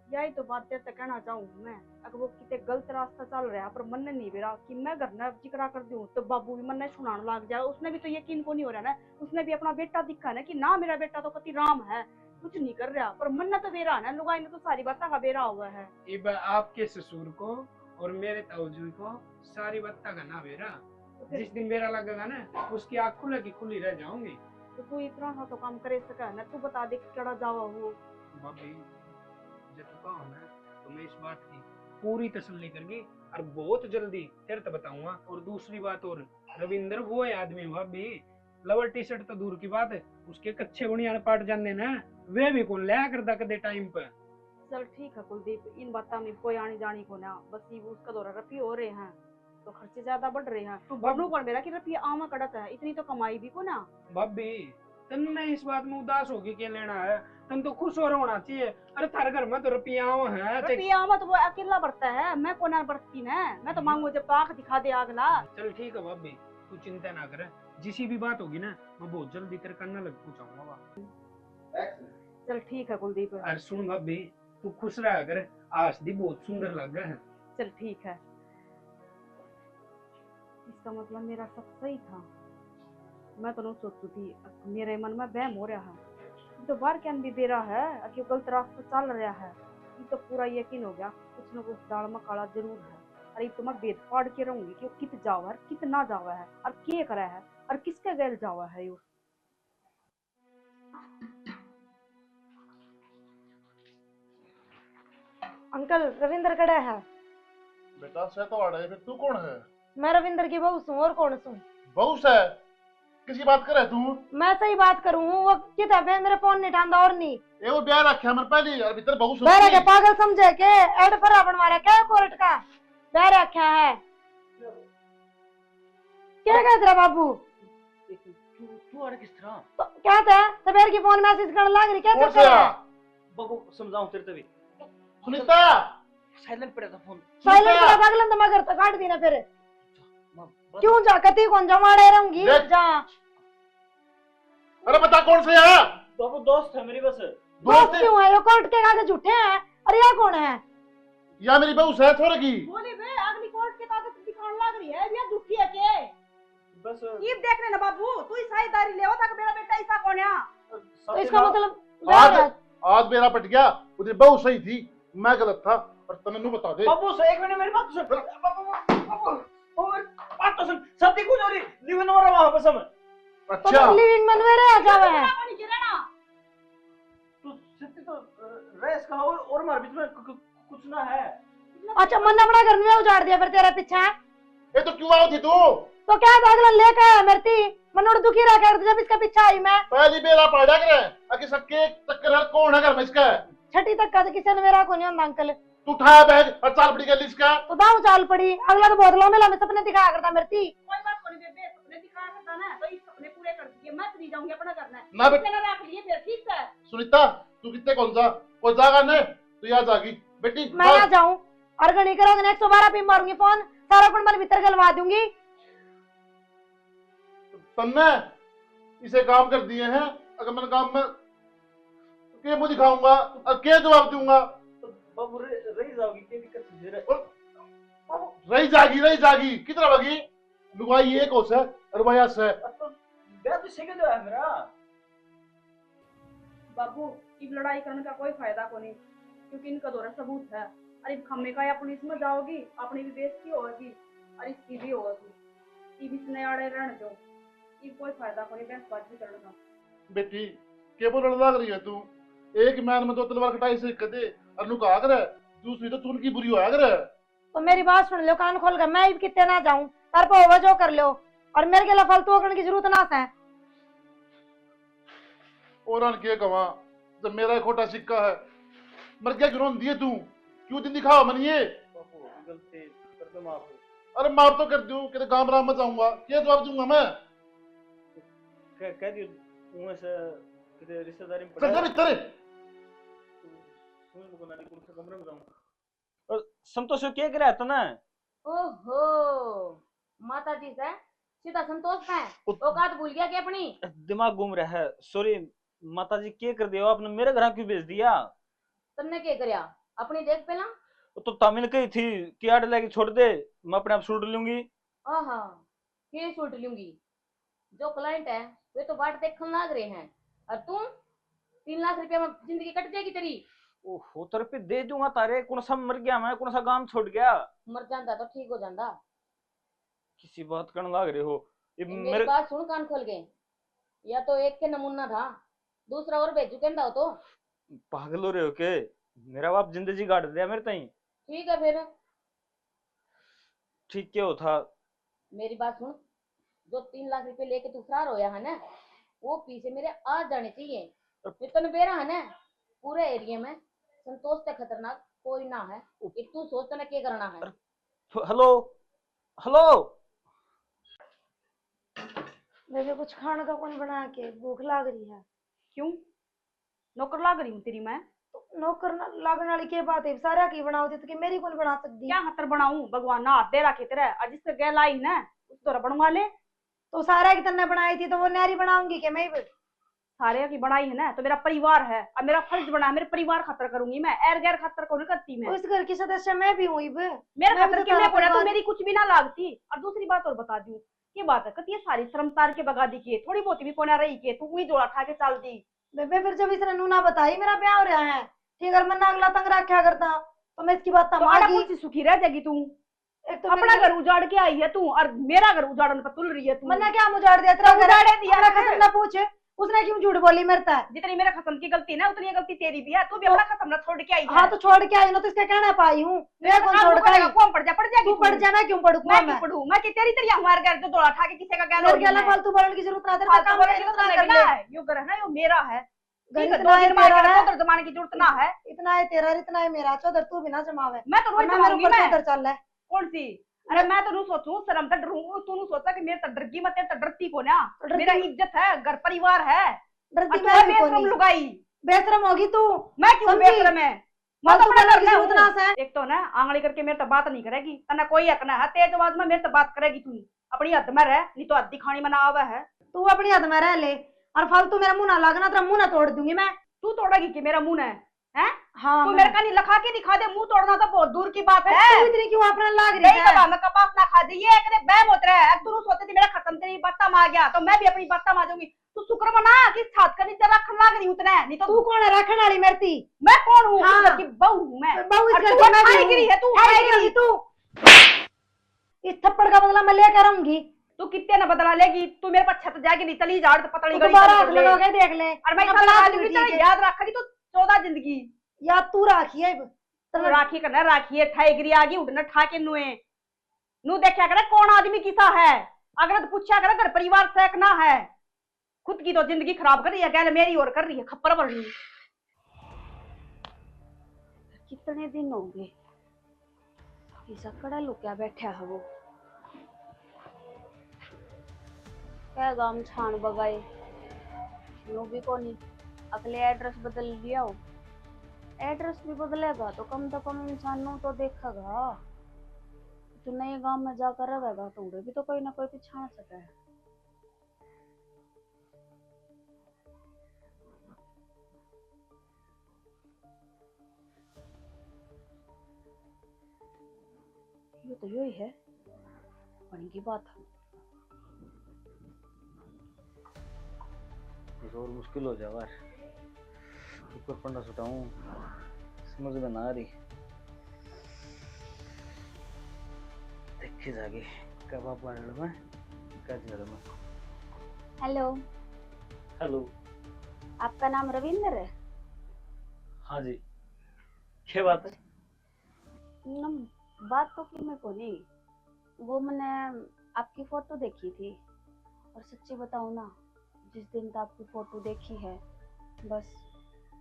यही तो बात तेरे तक कहना चाहूँ मैं, अगर वो कितने गलत रास्ता चल रहा है पर मन नहीं बेरा कि मैं घर में जिक्रा कर दूं तो बाबू भी मन सुनाने लग जाए। उसने भी तो यकीन को नहीं हो रहा ना, उसने भी अपना बेटा दिखा ना कि ना मेरा बेटा तो पति राम है, कुछ नहीं कर रहा, पर मन तो बेरा है ना, लुगाई ने तो सारी बातें का बेरा हुआ है। इब आपके ससुर को और मेरे ताऊजी को सारी बातें का ना बेरा, जिस दिन बेरा लगेगा ना उसकी आँख खुले की खुली रह जाऊंगी। तो तू इतना सा तो काम करे सका ना, तू बता दे कड़ा जावा हो। भाभी जब तू कहो ना तो मैं इस बात की पूरी तसल्ली करके और बहुत जल्दी तेरे तो बताऊंगा। और दूसरी बात और, रविंदर वो है आदमी भाभी, लवर टी शर्ट तो दूर की बात है, उसके कच्चे बुनियाद पाट जाने ना वे भी कौन लिया कर दे टाइम पे। चल ठीक है कुलदीप, इन बातों में कोई आनी जानी को ना, बस ये उसका दौरा रफी हो रहे हैं तो खर्चे ज्यादा बढ़ रहे हैं। तू बनू कौन मेरा कि रफी आमा कड़त है, इतनी तो कमाई भी को ना। भाभी तन्ने इस बात में उदास होगी क्या लेना है, तन तो खुश हो होना चाहिए। अरे थारे घर में तो रुपया है। रुपया आमा तो वो अकेला बढ़ता है, मैं को ना बढ़ती ना, मैं तो मांगू जब तो आंख दिखा दे अगला। चल ठीक है भाभी, तू चिंता ना करे, जिसी भी बात होगी ना मैं बहुत जल्दी तेरे करना लग पूछाऊंगा। चल ठीक है कुलदीप। अरे सुन भाभी, तू खुश रहा कर, आज दी बहुत सुंदर लग रहा है। चल ठीक है, इसका मतलब मेरा सब सही था। मैं तो नहीं सोचती थी, मेरे मन में बहम हो रहा है, ये तो बार क्या भी बेरा है कि गलत रास्ते चल रहा है। ये तो पूरा यकीन हो गया कुछ न कुछ दाल में काला जरूर है। अरे तो मैं भेद फाड़ के रहूंगी कि वो कित जावा है कित ना जावा है और के करा है और किसके गैल जावा है। यू अंकल रविंदर कड़ा है? बेटा से तो आड़े, फिर तू कौन है? मैं रविंदर की बहू हूँ, और कौन हूँ? बहुत है, किसकी बात कर रहे तू? मैं सही बात करूं, वो किताब है मेरे फोन नहीं ठांदा और नहीं ये वो ब्याह रखा है मैंने पहले, और भीतर बहुत बहरा के सुनती। पागल समझे के एड पर बनवा क्या कोर्ट का बहरा रखा है। क्या कहते रहा बाबू? तू अरे किस तरह तो क्या था सवेर की फोन मैसेज करने लग रही, क्या कौन चक्कर है? सा? बाबू समझाऊं तेरे तभी सुनीता, साइलेंट पड़ा था फोन। साइलेंट करा पागल तो मगर तो काट दी ना फिर। बस- क्यों जा कती कौन जमाड़े रहूंगी देख। जा। अरे बता कौन से है? बाबू दोस्त है मेरी बस। दोस्त क्यों है? ये कोर्ट के कागज झूठे हैं। अरे यह कौन है? या मेरी बहू है थोड़े की। बोले बे अगली कोर्ट के कागज दिखाने लग रही है, ये दुखी है के बस ये देखने ना बाबू, तू ही साझेदारी ले होता कि मेरा बेटा ऐसा कौन है। तो इसका मतलब आज आज मेरा पट गया, उधर बहू सही थी, मैं गलत था, और तन्नू बता दे। बाबू से एक मिनट मेरी बात तो सुन। बाबू मेरी बात तो सुन। शादी कुछ हो रही, लिवन हो रहा वहां पर सब। अच्छा, लिविंग में मेरे आ जावे है। कौन गिरे ना तू सिद्धि तो रेस का और मार बीच में कुछ ना है। अच्छा मन अपना घर में उजाड़ दिया फिर तेरे पीछे। ये तो क्यों आओ थी तू? तो क्या अगला लेकर आया मेरी मनोड़ दुखी रह कर जब इसका पीछे आई मैं। पहली बेरा पड़ा करे आगे सबके चक्कर है, कौन है घर में इसका? छठी तक का तो किसी ने मेरा को नहीं होता अंकल। तू उठाया बैग और चाल पड़ी गली इसका। तो दाऊ चाल पड़ी, अगला तो बोतलों में लंबे सपने दिखाया करता मेरी। कोई बात नहीं बेबे, सपने दिखाया करता ना तो इस सपने पूरे कर दिए, मैं नहीं जाऊंगी अपना करना है ना बेटा। मैंने रख लिए फिर ठीक है। सुनीता, तू कितने कौन सा कोई जागा ने तू यहाँ जागी बेटी। मैं ना जाऊं और गणी करोगे 112 पे मारूंगी फोन, सारा अपन मन भीतर गलवा दूंगी। तन्ने इसे काम कर दिए हैं, अगर मैंने काम में के मुझे दिखाऊंगा और के जवाब दूंगा। बाबू रही जाओगी, क्या दिक्कत है? रही जागी कितना बगी लुगाई एक होस है अरबाया से। तो बेटा तो सीखे जो है मेरा। बाबू इब लड़ाई करने का कोई फायदा को नहीं, क्योंकि इनका दोरा सबूत है। अरे खम्मे का या पुलिस में जाओगी, अपनी भी बेइज्जती होगी और इसकी भी होगी। इब इसने आड़े रहने दो, इब कोई फायदा को नहीं बहसबाजी करने का। बेटी के बोल लग रही है तू? एक मैन में 2 तलवार कटाई से कदे और नु कहा करे, दूसरी तो तून की बुरी होया करे। तो मेरी बात सुन लो कान खोल कर, मैं कितने ना जाऊं तार पर होगा जो कर लो, और मेरे के लिए फालतू करने की जरूरत ना है। और अन के कवा जब मेरा खोटा सिक्का है, मर गया क्यों दिए तू? क्यों दिन दिखाओ मनिए? बाबू गलती कर दो, माफ। अरे मार तो कर दूं कि गांव राम में जाऊंगा, क्या जवाब दूंगा मैं? कह दियो मुंह से किते रिश्तेदारी में चल जा भीतर। सुन को ना कौन से कमरे में जाऊं। और संतोष क्या कर रहा था ना? ओहो माता जी से सीधा संतोष है, औकात भूल गया कि अपनी? दिमाग घूम रहा है, सॉरी माता जी। क्या कर दिया आपने? मेरे घर क्यों भेज दिया? तुमने क्या करया? अपनी देख पहला। तो तमिल कही थी कि आड़ लेके छोड़ दे, मैं अपने आप सूट लूंगी। आहा ये सूट लूंगी। जो क्लाइंट है वे तो बाट देखने लग रहे हैं, और तुम 3 लाख रुपया में जिंदगी कट जाएगी तेरी। ओहो तेरे पे दे दूंगा तारे। कौन सा मर गया मैं? कौन सा गांव छोड़ गया? मर जाता तो ठीक हो जाता। किसी बात करने लग रहे हो? ये मेरी मेरे बात सुन कान खोल के, या तो एक के नमूना था, दूसरा और भेजू कहता हो तो। पागल हो रहे हो के? मेरा बाप जिंदगी गाड़ दिया मेरे ताई। ठीक है फिर ठीक क्या था? मेरी बात सुन, जो 3 लाख रुपए लेके तू फरार होया है ना, वो पीछे मेरे आ जाने चाहिए। फिर तने बेरा है ना पूरे एरिया में संतोष से खतरनाक कोई ना है। एक तू सोच तने क्या करना है। हेलो हेलो बेबे कुछ खाने का कौन बना के, भूख लग रही है। क्यों नौकर लाग रही हूँ तेरी मैं? तो नौकर लागने वाली के बात है, सारा की बनाओ तो कि मेरी कौन बना सकती? क्या हतर बनाऊं? भगवान ना हाथ दे रखे तेरे, आज जिससे गैल आई ना उस तो बनवा ले। तो सारा की तन्ने बनाई थी तो वो नारी बनाऊंगी कि मैं? सारे की बनाई है ना तो मेरा परिवार है, अब मेरा फर्ज बना है, मेरे परिवार खतर करूंगी मैं, एर गैर खतर को नहीं करती मैं। उस घर की सदस्य मैं भी हूँ। मेरे खतर की मैं पड़ा तो मेरी कुछ भी ना लागती। और दूसरी बात और बता दूं, ये बात है कती ये सारी शर्म तार के बगा दी की, थोड़ी बहुत भी कोना रही के तू वही जोड़ा खा के चल दी। बेबे फिर जब इसने नूना बताई मेरा ब्याह हो रहा है, ठीक है मैं अगला तंग रखा करता तो मैं इसकी बात तो मांगी। कुछ सुखी रह जाएगी तू। एक तो अपना घर उजाड़ के आई है तू, और मेरा घर उजाड़ने पर तुल रही है तू। मैंने क्या उजाड़ दिया? तेरा घर उजाड़े दिया अपना है। खत्म ना पूछ, उसने क्यों झूठ बोली मेरे तक? जितनी मेरे खत्म की गलती ना उतनी गलती तेरी भी है। तू भी अपना खत्म ना छोड़ के आई है। हाँ तो छोड़ के आई ना, तो इसका कहना पाई हूँ मैं कौन छोड़ के आई? कौन पड़ जाएगी? तू पढ़ जा, मैं क्यों पढ़ूँ? मैं क्यों पढ़ूं? मैं कि तेरी तेरी हमारे घर जो दौड़ा खा के किसी का मेरे गैल गला फालतू बोलने की जरूरत ना, तेरे फालतू काम बोलने है की उतना जरूरत कर नहीं ले। है। यो घर है ना यो मेरा है। घर ठीक है, इतना दो है दिन मार तेरा के है, उधर जमाने की जरूरत ना है। इतना है तेरा, इतना है मेरा। चौधर तू भी ना जमावे, मैं तो रोज वरना मेरे जमाऊंगी। ऊपर मैं चौधर चल है। कौन सी? अरे मैं तो नू सोचूं शर्म से डरूं, तू नू सोचा कि मेरे तो डरगी मत, तेरे तो डरती को ना। मेरा इज्जत है, घर परिवार है। डरती और मैं तू भी बेशरम कोनी। लुगाई। बेशरम होगी तू। मैं क्यों समझी? बेशरम है? मैं तो फालतू अपना बोलने कर की ले जरूरत ना है। एक तो ना आंगली करके मेरे तो बात नहीं करेगी, तना कोई हक ना है तेज आवाज में मेरे तो बात करेगी। तू अपनी हद में रह, नहीं तो हद दिखानी मना आवे है। तू अपनी हद में रह ले, और फालतू मेरा मुंह ना लागना, तेरा मुंह ना तोड़ दूंगी मैं। तू तोड़ेगी कि मेरा मुंह है? हैं? हाँ तू मैं- मेरे का नहीं लखा के दिखा दे, मुंह तोड़ना तो बहुत दूर की बात है। तू इतनी क्यों अपना लाग रही नहीं है? कबा मैं कपास ना खा दी, ये एक बैम होता है। अब तू सोचती थी मेरा खत्म तेरी बात में आ गया, तो मैं भी अपनी बात में आ जाऊंगी। तू शुक्र मना कि छात का नीचे रखने लाग रही उतना, नहीं तो तू कौन है रखने वाली मेरी थी? मैं कौन हूँ? हाँ। इस घर की बहू हूँ मैं। बहू इस और घर तू की मैं भी खाई हूँ। गिरी है, तू खाई खाई गिरी गिरी। तू। इस थप्पड़ का बदला मैं लेकर आऊंगी। तू कितने न बदला लेगी? तू मेरे पास छत जाएगी नहीं, चली झाड़ पतली तू गली दोबारा चल हाथ कर ले। लगाओगे देख ले। और मैं अपना इतना हाथ दूंगी भी तेरे ठीक है। याद रखेगी तो 14 जिंदगी। या तू राखी है तू राखी करना राखी है, ठाई गिरी आगी उठना ठा के नुए नू देखा करे कौन आदमी किसा है। अगर तो पूछा करे घर परिवार सेक ना है, खुद की तो जिंदगी खराब कर रही है, गैल मेरी और कर रही है खप्पर भर रही है। कितने दिन हो गए ऐसा कड़ा लुक्या बैठा है वो। क्या गाम छान बगाए नो भी कोनी, अगले एड्रेस बदल लिया हो। एड्रेस भी बदलेगा तो कम इंसान नो तो देखेगा। तो नए गांव में जाकर रहेगा तो उड़े भी तो कोई ना कोई पहचान सके है। ये तो यही है बनी की बात है। और मुश्किल हो जावा ऊपर पढ़ना सुटाऊं, समझ में ना आ रही। देखे जागे कब आप में क्या में। हेलो, हेलो, आपका नाम रविंदर है? हाँ जी, क्या बात है? बात तो कि मैं को नहीं, वो मैंने आपकी फोटो देखी थी और सच्ची बताऊं ना, जिस दिन तक आपकी फोटो देखी है बस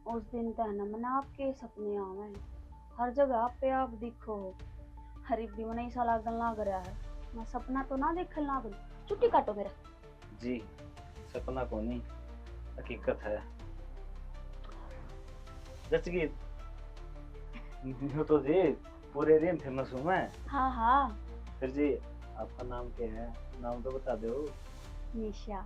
उस दिन तक ना मैंने आपके सपने आवे। हर जगह आप पे आप दिखो। हरीफ भी मैंने ऐसा लागन लाग रहा है मैं सपना तो ना देख लाग। छुट्टी काटो मेरा। जी सपना को नहीं, हकीकत है। जैसे तो जी पूरे दिन फेमस हूँ मैं। हाँ हाँ, फिर जी आपका नाम क्या है? नाम तो बता दो। निशा।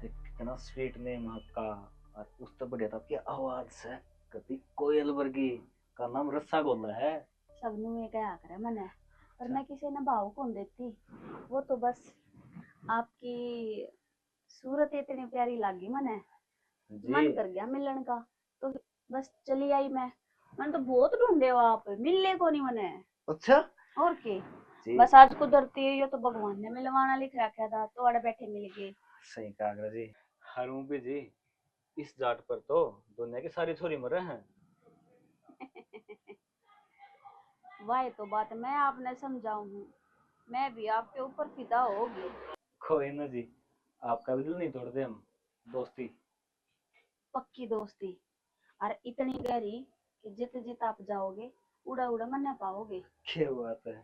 कितना स्वीट नेम आपका, और उस तो बढ़िया आपकी आवाज से कभी कोयल वर्गी का नाम रस्सा गोला है। सबनू ये क्या करे मैंने, पर मैं किसी ने भाव कौन देती। वो तो बस आपकी सूरत इतनी प्यारी लगी मैंने, मन कर गया मिलने का, तो बस चली आई मैंने तो बहुत ढूंढे हो आप, मिलने को नहीं मैंने। अच्छा और के बस आज कुदरती है, ये तो भगवान ने मिलवाना लिख रखा था तो आड़े बैठे मिल गए। सही कहा जी। हरूं भी जी इस जाट पर तो दुनिया की सारी छोरी मरे हैं। वाह तो बात मैं आपने समझाऊं हूँ, मैं भी आपके ऊपर फिदा होगी। कोई ना जी, आपका भी दिल नहीं तोड़ते हम। दोस्ती पक्की दोस्ती, और इतनी गहरी कि जित जित आप जाओगे उड़ा उड़ा मना पाओगे। क्या बात है,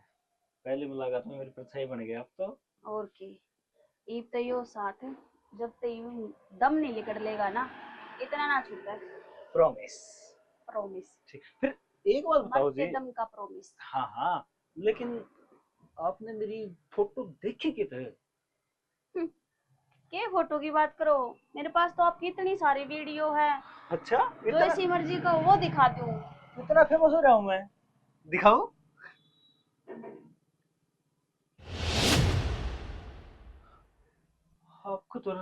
पहली मुलाकात में मेरी परछाई बन गया आप तो। और की ईब तो यो साथ जब तक यूं दम नहीं निकल लेगा ना, इतना ना छूटे। प्रॉमिस। प्रॉमिस। ठीक, फिर एक बात बताओ जी। दम का प्रॉमिस। हाँ हाँ, लेकिन आपने मेरी फोटो देखी किधर? के फोटो की बात करो, मेरे पास तो आपकी इतनी सारी वीडियो है। अच्छा, जो ऐसी मर्जी का वो दिखा दूं। इतना फेमस हो रहा हूँ मैं, दिखाओ। आपको तो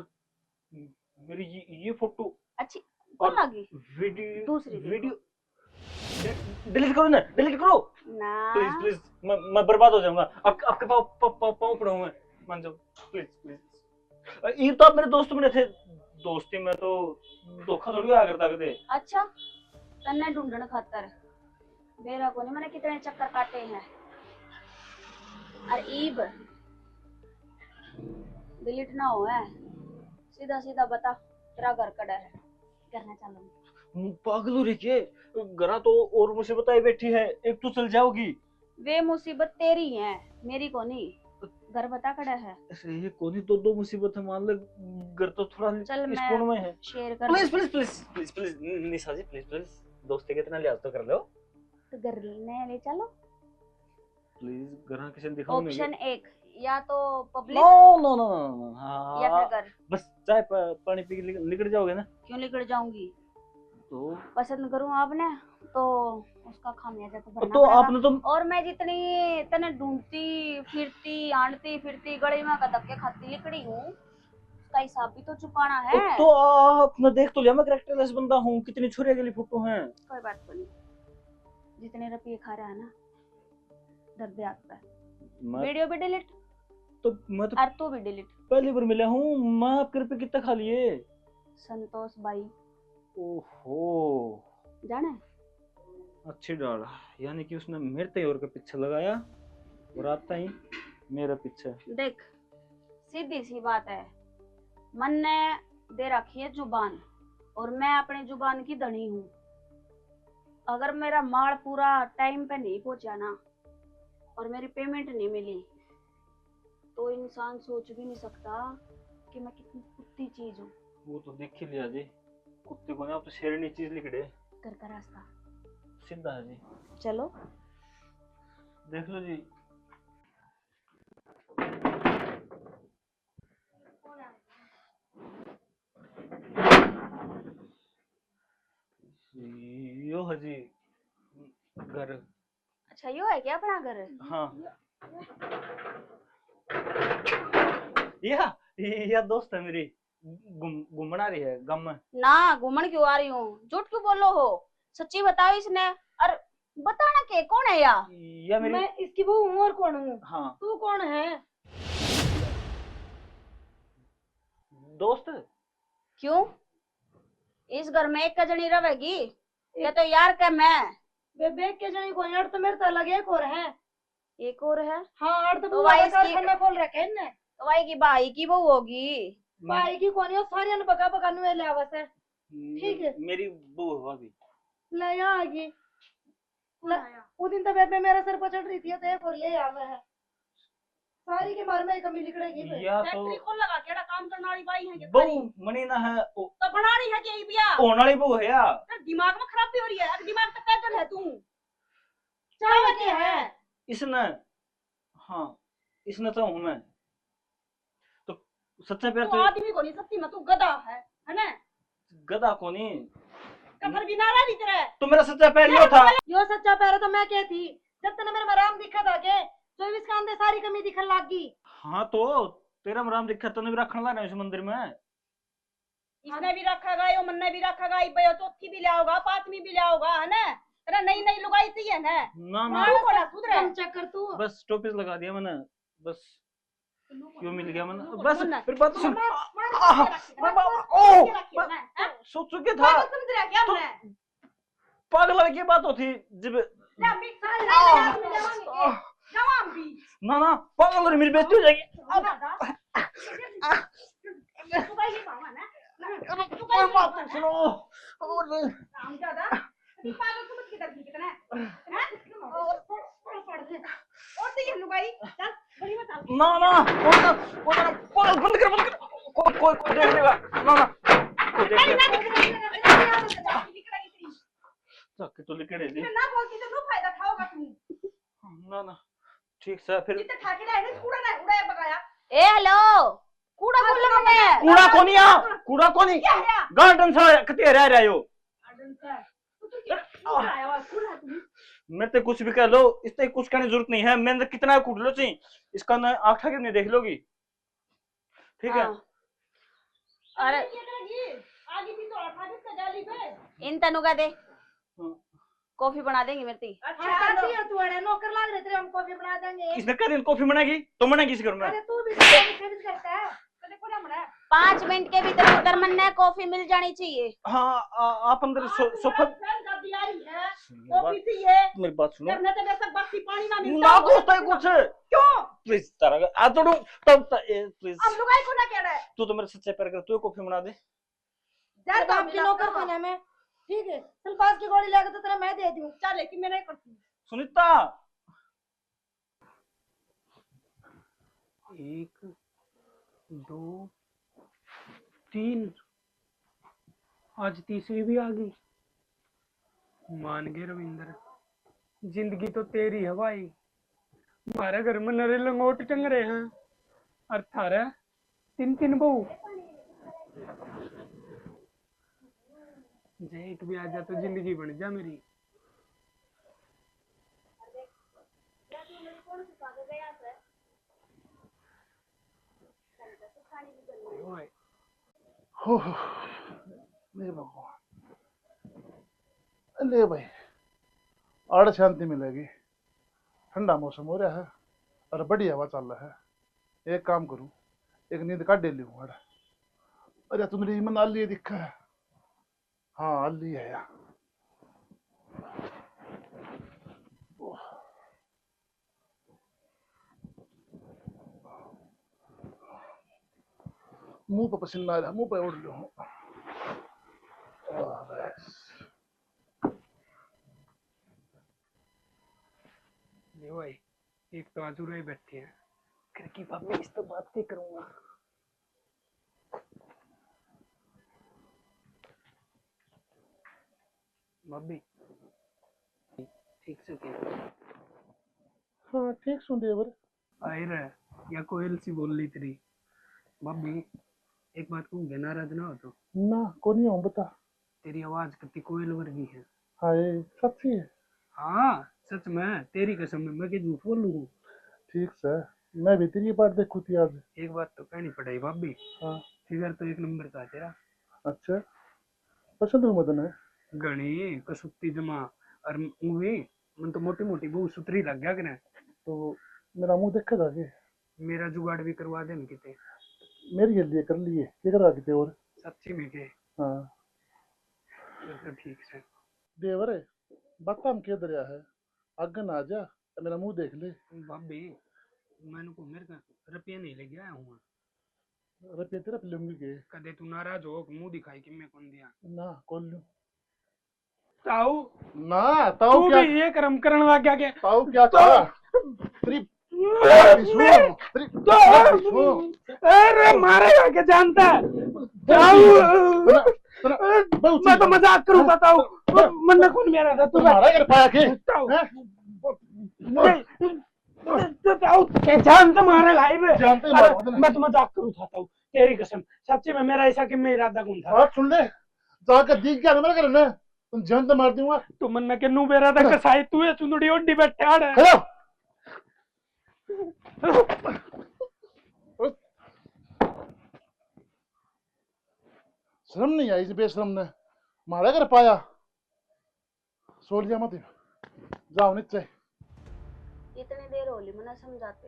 मेरी ये फोटो अच्छी कौन लगी? वीडियो दूसरी वीडियो डिलीट करो ना, डिलीट करो ना। प्लीज प्लीज, मैं बर्बाद हो जाऊंगा। आपके पाँव पड़ूंगा, मान जाओ प्लीज प्लीज। ये तो आप मेरे दोस्त बने थे, दोस्ती में तो धोखा थोड़ी आ करता कदे। अच्छा तन्ने ढूंढने खातर मेरा को नहीं, मैंने कितने चक्कर काटे हैं। और ईब डिलीट ना हो है, सीधा सीधा बता तेरा घर कड़ा है, करना चालू। पागल हो रही के घरा तो और मुसीबत आई बैठी है, एक तो चल जाओगी। वे मुसीबत तेरी है, मेरी को नहीं। घर बता कड़ा है। अरे ये कोनी तो दो मुसीबत है, मान ले घर तो थोड़ा चल इस मैं कोण में है। शेयर कर please please please please please Nisha ji please please, दोस्ती कितना लिहाज तो कर लो तो घर ने ले चलो। प्लीज। घर किसी ने दिखाओ नहीं। ऑप्शन 1 या तो public no no no no हाँ या फिर घर। बस चाय पानी पी के निकल जाओगे ना क्यों निकल जाऊंगी? तो पसंद करूं आपने तो उसका खामियाजा तो भरना तो पड़ेगा। आपने तो और मैं जितनी तने ढूंढती फिरती आंटती फिरती गली में का धक्के खाती लिकड़ी हूँ, उसका हिसाब भी तो चुकाना है। तो आपने देख तो लिया मैं कैरेक्टरलेस बंदा हूँ, कितनी छुरे के लिए फोटो हैं। कोई बात नहीं, जितने रुपये खा रहा है ना दर्द आता है। मैं वीडियो भी डिलीट तो और तू भी डिलीट। पहली बार मिला हूँ, मैं आपके रुपये कितना खा लिए। संतोष भाई ओहो जाने अच्छी डाल, यानी कि उसने मेरे तैयार के पीछे लगाया और आता ही मेरा पीछे। देख सीधी सी बात है, मन ने दे रखी है जुबान और मैं अपनी जुबान की धनी हूँ। अगर मेरा माल पूरा टाइम पे नहीं पहुंचा ना और मेरी पेमेंट नहीं मिली तो इंसान सोच भी नहीं सकता कि मैं कितनी कुत्ती चीज हूँ। वो तो देख ही लिया जी, कुत्ते को ना तो शेरनी चीज लिख दे। घर का रास्ता सीधा है जी, चलो। देख लो जी। यो है जी घर। अच्छा यो है क्या अपना घर? हाँ या दोस्त है मेरी, घूमना रही है गम में। ना घूमन क्यों आ रही हूँ, झूठ क्यों बोलो हो, सच्ची बताओ इसने। और बताना के कौन है या मेरी मैं इसकी बहू हूँ और कौन हूँ? हाँ तू कौन है? दोस्त। क्यों इस घर में एक जनी रहेगी या तो यार क्या मैं? बेबे के जनी को यार तो मेरे तो अलग एक और है। एक और है हाँ और तो तो बुआ भाई का इसकी- कारखाना खोल रखे है इनने। तो भाई की भाई की बहू होगी। भाई की कोनी हो सारी ने बका बका नुए ले आवस है। ठीक है। मेरी बहू है अभी। ले यहाँ आ गई। वो दिन तो बेबे मेरे सर पर चढ़ रही थी तो एक और ले आवे है। सारी के मार में कमी लिखड़ेगी बे। या तो फैक्ट्री खोल लगा केड़ा काम करने वाली बाई है बहू मनी ना है तो बना रही है कि यही बिया होने वाली बहू है या तेरे दिमाग में खराबी हो रही है, अगर दिमाग तक पैदल है तू चाहे क्या है? इसने हाँ इसने तो हूँ मैं तो सच्चा प्यार तू तो आदमी को नहीं सच्ची में तू गधा है ना? गधा को नहीं कफर भी नारा नहीं तेरे। तो मेरा सच्चा प्यार यो था। यो सच्चा पैर तो मैं कहती जब तने मेरे में राम दिखा था के 24 का अंदर सारी कमी दिखन लाग गई। हाँ तो तेरा राम दिखा तो नहीं रखने लगा इस मंदिर में। इसने भी रखा गया, यो मन ने भी रखा गया, इब यो चौथी भी लिया होगा, पांचवी भी लिया होगा, है ना? तेरा नई नई लुगाई थी है ना? ना ना मारू को ना सुधरे। कम चक्कर तू। बस स्टॉपेज लगा दिया मैंने, बस क्यों मिल गया मैंने लुको बस सुन ना। फिर बात सुन। सोच चुके था पागल समझ रहा क्या हमने? पागल वाली की बात होती जब जा मिक्स जवाब भी ना ना पागल वाली मेरी बेइज्जती हो जाएगी। तू भाई ये पावा ना तू कोई बात नहीं सुनो हम ज्यादा तू पागल समझ के दर्द कितना है और पढ़ दे और तो ये लुगाई चल बड़ी मत चल ना ना पागल बंद कर कोई देखने वाला ना ना कोई देखने तक तो लिखड़े दी ना बोलती तो नो फायदा खाओगा तू ना ना ठीक से फिर जितने ठाके है ना कूड़ा ना उड़ाया बगाया ए हेलो कूड़ा बोल रहा मैं। कूड़ा कोनिया कूड़ा कोनी क्या है गार्डन से कते रह रहा हो आडन का तू क्या उड़ाया हुआ कूड़ा तू मेरे ते कुछ भी कह लो, इससे कुछ करने की जरूरत नहीं है। मैंने कितना कूट लो चाहिए इसका ना आँख के नहीं देख लोगी ठीक है। अरे आगे भी तो अठा के जाली पे इन तनु का दे कॉफी बना देंगे मेरी। अच्छा करती है तू अड़े नौकर लाग रहे तेरे हम कॉफी बना देंगे। इसने कर कॉफी बनाएगी तो बनाएगी इस घर में। अरे तू भी सर्विस करता है। तने कोड़ा मना 5 मिनट के भीतर भीतर मन्ने कॉफी मिल जानी चाहिए। हाँ आप अंदर सोफा मेरी बात सुनो ना कुछ क्यों प्लीज तारा आ तो तब प्लीज अब लुगाई को ना कह रहा है तू तो मेरे सच्चे प्यार कर तू कॉफी बना दे। यार बाप की नौकर खाना में ठीक है, चल पास की गोली लाके तो तेरा मैं दे दूं। चल लेकिन मैं नहीं करती। सुनीता 1 2 3 आज तीसरी भी आ गई। मान गए रविंदर, जिंदगी तो तेरी है भाई। हमारे घर में नरे लंगोट टंग रहे हैं और थारा 3 बहू। जेठ भी आ जा तो जिंदगी बन जा मेरी। हो ले भगवान, ले भाई आड़ शांति मिलेगी। ठंडा मौसम हो रहा है और बड़ी हवा चल रहा है। एक काम करूं, एक नींद काट ले लूं। अरे तुम मेरी मन आली दिखा है। हाँ आली है यार। मुंह पे पसीना आ रहा, मुंह पे उड़ लो। भाई एक तो आजूरा ही बैठे हैं, घर की भाभी इस तो बात नहीं करूंगा। भाभी ठीक से क्या? हाँ ठीक सुन देवर। आई रहा या कोयल सी बोल ली तेरी। भाभी एक बात कहूँ, नाराज ना हो तो। ना को नहीं हूँ, बता। तेरी आवाज कितनी कोयल वर्गी है। हाय सच्ची है? हाँ सच में, तेरी कसम में मैं क्या झूठ बोलूं। ठीक से मैं भी तेरी बात देखू थी आज। एक बात तो कहनी पड़ेगी भाभी। हाँ फिगर तो 1 नंबर का है तेरा। अच्छा पसंद हूँ मदन है। घनी कसुत्ती जमा और मूवी मन तो मोटी मोटी बहु सुतरी लग गया कि तो मेरा मुंह देखा था कि मेरा जुगाड़ भी करवा दे किते। मेरे लिए कर लिए क्या करा के और सच्ची में के। हाँ तो ठीक से देवर है बात हम क्या दरिया है, अगन आ जा मेरा मुंह देख ले। भाभी मैंने को मेरे का रुपया नहीं ले गया हूँ। रुपये तेरा लूंगी के कदे तू नाराज हो मुंह दिखाई कि मैं कौन दिया ना कौन लूं ताऊ। ना ताऊ तू क्या भी ये कर्म करने लग गया के ताऊ क्या कहा तेरी अरे मारेगा क्या जानता है मैं तो मजाक करूँ बताओ। मन्ना कौन मेरा था तू मारा कर पाया के जानता मारे भाई में जानते मैं तो मजाक करूँ था ताऊ, तेरी कसम सच्ची में मेरा ऐसा कि मैं इरादा कौन था। बात सुन ले जाकर दिख गया मेरा कर ना तुम जान तो मार दूंगा। तू मन्ना के नू मेरा था कसाई तू है चुंदड़ी ओढ़ी बैठे आड़ है। हेलो शर्म नहीं आई इस बेशरम ने मारा कर पाया। सोल लिया मत जाओ नीचे। इतनी देर होली मना समझाते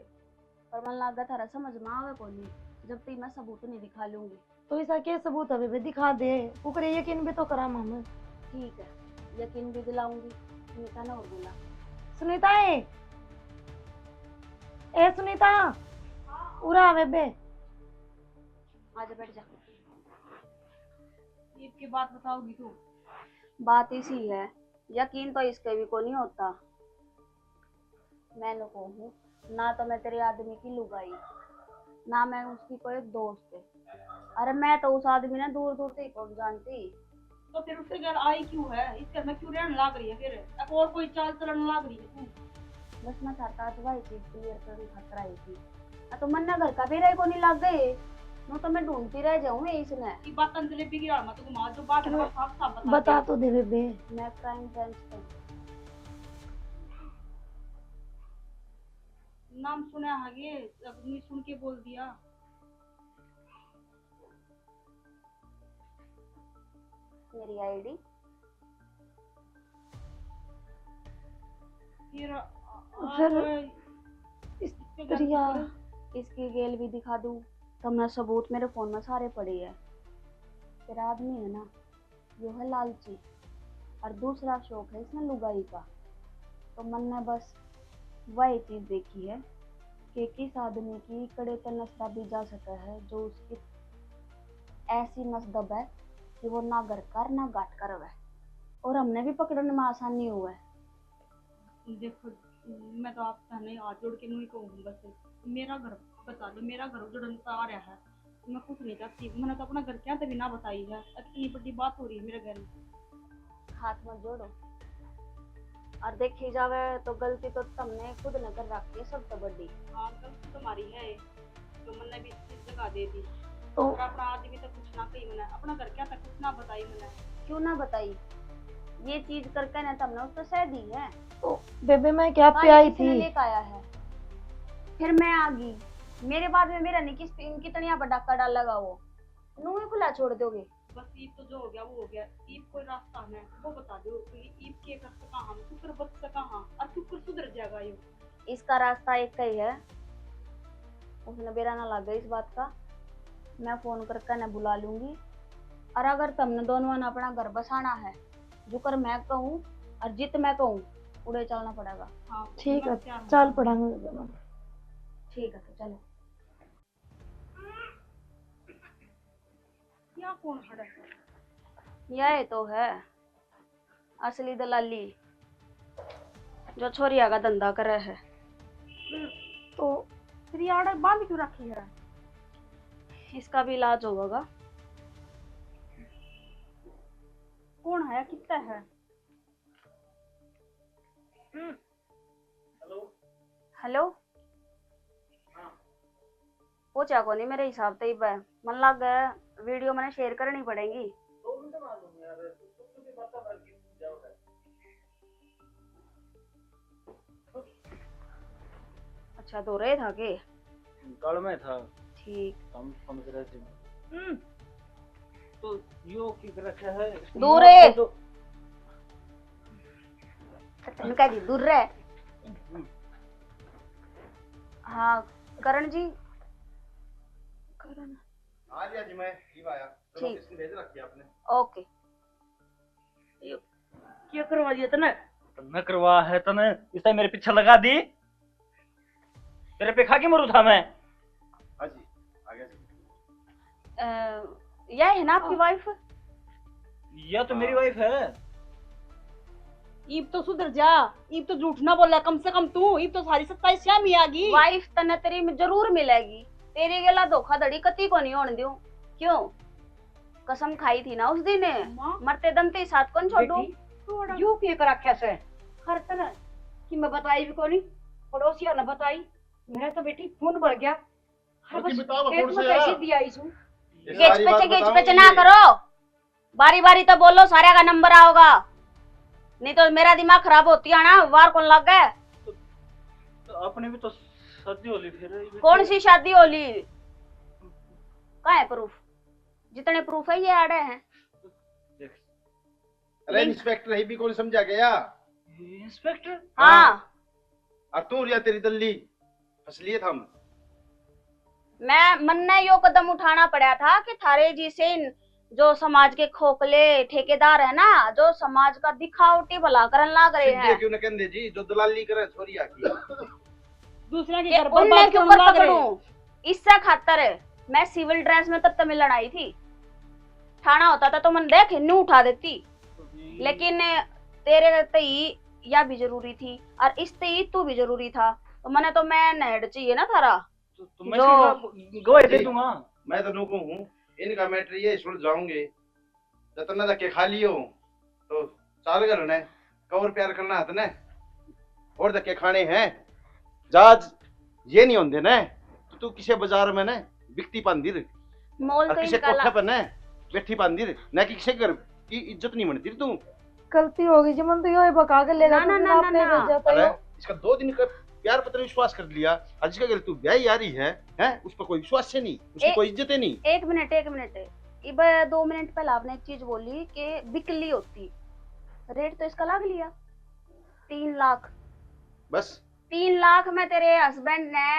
पर मन लगा थारा समझ में आवे कोनी जब तक मैं सबूत नहीं दिखा लूंगी। तो ऐसा क्या सबूत है बे, दिखा दे। ऊपर यकीन भी तो करा मामू। ठीक है यकीन भी दिलाऊंगी। सुनीता ने और बोला सुनीता है ए सुनीता उरा बेबे आजा बैठ जा। ईद की बात बताओगी तू? बात इसी है, यकीन तो इसके भी को नहीं होता। मैं कहूँ ना तो मैं तेरे आदमी की लुगाई ना मैं उसकी कोई दोस्त है। अरे मैं तो उस आदमी ने दूर दूर से कौन जानती। तो फिर उसके घर आई क्यों है? इस घर में क्यों रहने लग रही है? फिर अब और कोई चाल चलन लग रही है तू? बस मैं चाहता आज वही चीज क्लियर करने खातर आई थी। तो मन्ना घर का भी रहे को नहीं लग गए नो तो मैं ढूंढती रह जाऊँ इसने। ये बात जलेबी गिरा मत घुमा जो बात है साफ साफ बता तो दे बेबे। मैं क्राइम ब्रांच का नाम सुना है ये अपनी सुन के बोल दिया। मेरी आईडी फिर इसकी गेल भी दिखा दूं तुमने सबूत मेरे फोन में सारे पड़े है। तेरा आदमी है ना, यो है लालची, और दूसरा शौक है इसमें लुगाई का। तो मन ने बस वही चीज देखी है कि किस आदमी की कड़े पे नस दबी जा सका है, जो उसकी ऐसी नस दबे कि वो ना घर कर ना घाट कर वह। और हमने भी पकड़ने में आसानी हुआ है। देखो मैं तो आपका नहीं हाथ जोड़ के नहीं कहूँ, बस मेरा घर बता दो, मेरा घर उजड़न तो आ रहा है। मैं कुछ नहीं चाहती, मैंने तो अपना घर क्या तभी ना बताई है। इतनी बड़ी बात हो रही है मेरे घर में। हाथ मत जोड़ो। और देखी जावे तो गलती तो तुमने खुद न कर रखी है सबसे बड़ी। हाँ गलती तुम्हारी है, तो मैंने भी इस जगह दे दी। तो और अपना आदमी तो कुछ ना कही, मैंने अपना घर क्या था कुछ ना बताई मैंने। क्यों ना बताई? ये चीज करके ना तुमने उसको सह दी है। तो बेबे मैं क्या पे पानी आई किसी ने थी? लेके आया है, फिर मैं आ गई। मेरे बाद में मेरा नहीं कितनी यहाँ पर डाका डाल लगा वो नू ही खुला छोड़ दोगे? बस ईद तो जो हो गया वो हो गया। ईद कोई रास्ता है वो बता दो, ईद के कर सका हम शुक्र बच सका हाँ, और शुक्र सुधर जाएगा यो। इसका रास्ता एक ही है, उसने बेरा ना लग गई इस बात का। मैं फोन करके ना बुला लूंगी, और अगर तुमने दोनों ने अपना घर बसाना है, जो कर मैं कहूँ और जित मैं कहूँ उड़े चलना पड़ेगा। हाँ ठीक है, मैं तैयार हूँ। चल पड़ेंगे बेबे। ठीक है तो चलो। क्या कौन खड़ा है? यह तो है असली दलाली, जो छोरिया का धंधा करे है। तो फिर ये आड़ा बांध क्यों रखी है? इसका भी इलाज होगा। कौन है, कितना है? हेलो, पूछा को नहीं मेरे हिसाब से ही मन लग गया। वीडियो मैंने शेयर करनी पड़ेगी। अच्छा दो रहे था के? कल में था। ठीक। हम समझ रहे थे। तो यो की रखा है दूर है। तो इनका दी दूर रहे। हाँ करण जी, करण आ लिया जी, मैं ठीक आया। चलो ठीक। किसने भेज रखी है आपने? ओके। क्या करवा दिया तने? तने करवा है तने, इसने मेरे पीछे लगा दी। तेरे पे खा के मरू था मैं। हाँ जी आ गया जी। यह है ना आपकी वाइफ? यह तो मेरी वाइफ है। ईब तो सुधर जा, ईब तो झूठ ना बोला कम से कम तू। ईब तो सारी सच्चाई श्याम ही आ गई। वाइफ तने तेरी में जरूर मिलेगी। तेरी गला धोखाधड़ी कती को नहीं होने दूं। क्यों? कसम खाई थी ना उस दिन, मरते दम ते साथ कौन छोड़ू। यू के कर रखे से हर तरह कि मैं बताई भी कोनी, पड़ोसिया ने बताई। मेरा तो बेटी खून बढ़ गया। हर बस बताओ पेट कौन में से कैसी है? दिया इसू। गेच पेच ना करो। बारी बारी तो बोलो, सारे का नंबर आओगा, नहीं तो मेरा दिमाग खराब होती है ना। वार कौन लग गए? तो अपने भी तो शादी होली फिर। कौन सी शादी होली? कहाँ है प्रूफ? जितने प्रूफ है ये आड़े हैं। अरे इंस्पेक्टर ही भी कौन समझा गया? इंस्पेक्टर? हाँ और तू रिया तेरी दल्ली फसलिए था हम। मैं मन ने यो कदम उठाना पड़ा था कि थारे जी से जो समाज के खोखले ठेकेदार है ना, जो समाज का दिखावटी भला करन लाग रहे हैं, क्यों न कहंदे जी जो दलाली करे छोरिया की। दूसरा की ये घर उन्हें बर्बाद क्यों करने कर लग रहे। पकड़ूं? इससे खातर मैं सिविल ड्रेस में तब तक मिलन आई थी। ठाना होता था तो मन देख न्यू उठा देती, लेकिन तेरे तई या भी जरूरी थी और इस तई तू भी जरूरी था। तो मैंने तो मैं नेड चाहिए ना थारा। तो मैं गवाही दे दूंगा। मैं तो नुकू हूँ, इनका मैटर ये सुन जाऊंगे। जतना धक्के खा लियो तो चाल कर ने कवर प्यार करना है ने और धक्के खाने हैं। जाज ये नहीं होंगे ने तो तू किसी बाजार में ने बिकती पांदिर मोल और तो किसी इनका कोठे पर ने बैठी पांदिर न कि किसी घर की इज्जत नहीं बनती तू। गलती होगी जी, मन तो यो ही बका के ले ना, गया। ना, तो ना, आपने ना, भेजा था अरे यो। इसका 2 दिन का प्यार पत्र विश्वास कर लिया, आज इसका अगर तू ब्याह यारी है उस पर कोई विश्वास से नहीं, उसकी कोई इज्जत है नहीं। एक मिनट इब 2 मिनट पहले आपने एक चीज बोली कि बिकली होती। रेट तो इसका लाग लिया 3 लाख। बस 3 लाख में तेरे हस्बैंड ने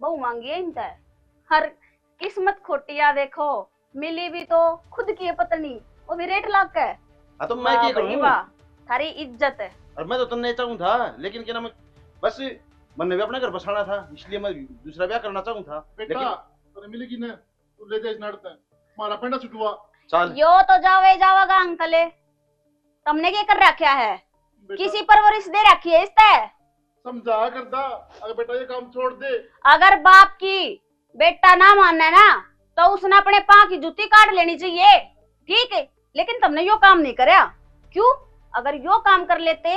बहु मांगी है इनसे। हर किस्मत खोटिया देखो, मिली भी तो खुद की है पत्नी, वो भी 1.5 लाख का है। हाँ तो मैं वाह क्या भाई करूँ? वाह, थारी इज्जत है। और मैं तो तन्ने चाहूँ था, लेकिन क्या नाम, बस मन ने भी अपना घर बसाना था, इसलिए मैं दूसरा ब्याह करना चाहूँ था। बेटा तने मिलेगी ना, तू ले जा इस नाटक मारा पेंडा छुटवा। चल यो तो जावे जावागा अंकल, तुमने क्या कर रखा है? किसी परवरिश दे रखी है इसते? समझा करदा, अगर बेटा ये काम छोड़ दे। अगर बाप की बेटा ना मानना है ना, तो उसने अपने पाँव की जूती काट लेनी चाहिए, ठीक है? लेकिन तुमने यो काम नहीं करया, क्यों? अगर यो काम कर लेते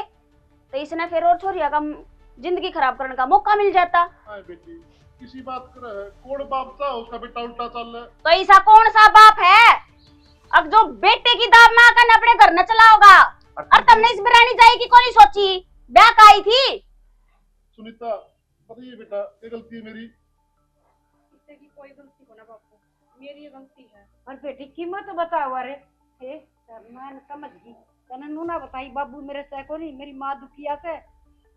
तो इसने फिर और छोरिया का जिंदगी खराब करने का मौका मिल जाता। हाय बेटी, किसी बात कर है, कौन बाप था उसका बेटा उल्टा चल रहा है। तो ऐसा कौन सा बाप है अब जो बेटे की दाव में आकर अपने घर न चलाओगा? और तुमने इस बिरानी जाई की कौन सोची, ब्याह का आई थी? सुनीता बताइए बेटा, ये गलती है मेरी? इससे की कोई गलती को ना बापू, मेरी गलती है। और बेटी कीमत तो बताओ। अरे हे मैं समझ गई, तने नू ना बताई बाबू मेरे से को नहीं, मेरी माँ दुखिया से।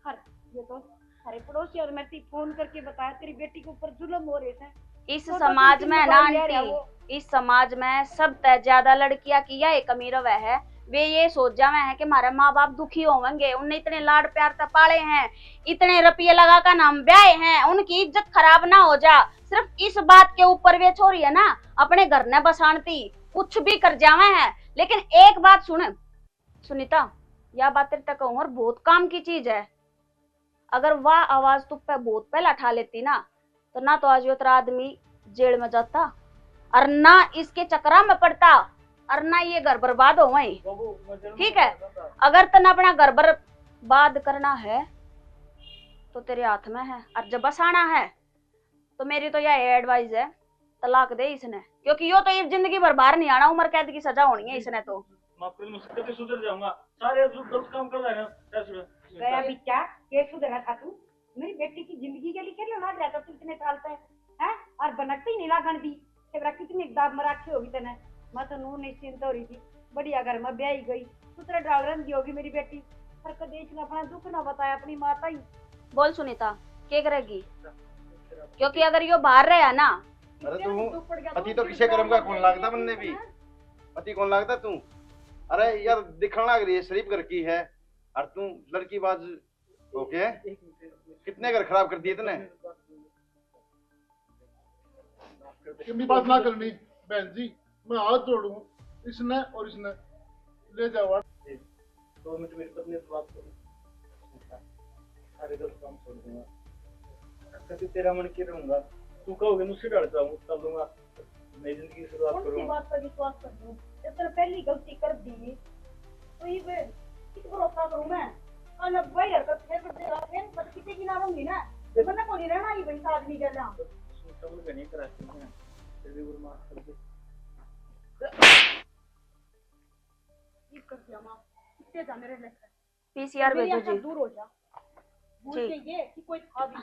हर ये तो सारे पड़ोसी और मेरे फोन करके बताया तेरी बेटी के ऊपर जुल्म हो रहे थे। इस तो समाज तुम में मोबाइल ना ले रहा आंटी, वो। इस समाज में सब तय ज्यादा लड़कियां की या एक अमीर वह है, वे ये सोच जावे हैं कि हमारे माँ बाप दुखी होंगे, उनने इतने लाड प्यार से पाले हैं, इतने रुपये लगा कर नाम ब्याहे हैं, उनकी इज्जत खराब ना हो जा। सिर्फ इस बात के ऊपर वे छोरी है ना अपने घर न बसानती, कुछ भी कर जावे हैं। लेकिन एक बात सुन सुनीता, यह बात तेरे तक कहूं और बहुत काम की चीज है। अगर वह आवाज तुम पे बहुत पहले उठा लेती ना, तो ना तो आज तेरा आदमी जेल में जाता, और ना इसके चक्रा में पड़ता, और ना ये घर बर्बाद हो वही। ठीक है, अगर तना अपना घर बर्बाद करना है तो तेरे हाथ में है, और जब बसाना है तो मेरी तो यह एडवाइस है, तलाक दे इसने, क्योंकि यो तो ये जिंदगी भर बाहर नहीं आना, उम्र कैद की सजा होनी है इसने तो। माफ कर, मुझसे कभी सुधर जाऊंगा, सारे गलत काम कर रहे हैं। गया बिच्चा के सुधरा था तू? मेरी बेटी की जिंदगी के लिए क्या लड़ा रहा था तू इतने साल से हैं? और बनकती ही नहीं लागन दी तेरा कितनी दाब में रखी होगी तने। मैं तो नू निश्चिंत हो रही थी, बढ़िया घर में ब्याही गई, सुतरे डाल रही होगी मेरी बेटी। पर कभी इसने अपना दुख ना बताया अपनी माता ही। बोल सुनीता, क्या करेगी? क्योंकि अगर यो बाहर रहा ना, अरे तू पति तो किसे कर्म का कौन लागता, बनने भी पति कौन लागता तू? अरे यार दिखने लग रही है शरीफ घर की है, और तू लड़की बाज ओके कितने घर खराब कर दिए तूने। कितनी बात ना करनी बहन जी, मैं हाथ जोड़ू इसने और इसने ले जाओ। 2 मिनट मेरी पत्नी से बात करूं, सारे गलत काम छोड़ दूंगा, कभी तेरा मन क्यों रहूंगा? तू कहोगे मुझसे डर जाऊंगा, कर दूंगा, नई जिंदगी की शुरुआत कौन सी करूंगा। बात पर विश्वास कर दूं? जब तेरे पहली गलती कर दी तो ये किस भरोसा करूं मैं? और अब भाई हरकत फिर कर देगा, फिर बस किसी की ना रहूंगी ना, तो वरना को नहीं रहना ही भाई आदमी के ना। समझ में नहीं करा सकते हैं, फिर भी वो माफ कर दे। ठीक कर दिया मां, कितने जा मेरे लेकर पीसीआर भेजो जी। दूर हो जा, भूल जी। के ये कि कोई था भी।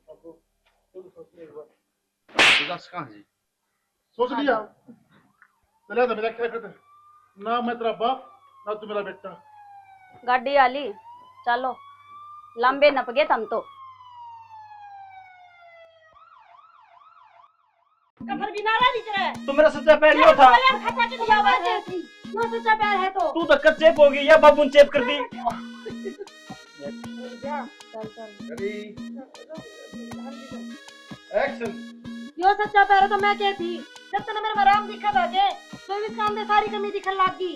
अब तू सोच ले एक बार। उदास कहाँ है जी? सोच लिया चले तो मेरा क्या कहते, ना मैं तेरा बाप ना तू मेरा बेटा। गाड़ी आली, चलो लंबे नप गए तुम तो। कफर भी नारा दिख रहा है। तू मेरा सच्चा प्यार नहीं था, खचा के दिया आवाज है थी, वो सच्चा प्यार है तो। तू धक्का चेप होगी या बाबू ने चेप कर दी। चल चल रेडी एक्शन। यो सच्चा प्यार है तो मैं कहती, जब तक मेरे में राम दिखा था के तो इस काम में सारी कमी दिखन लागी,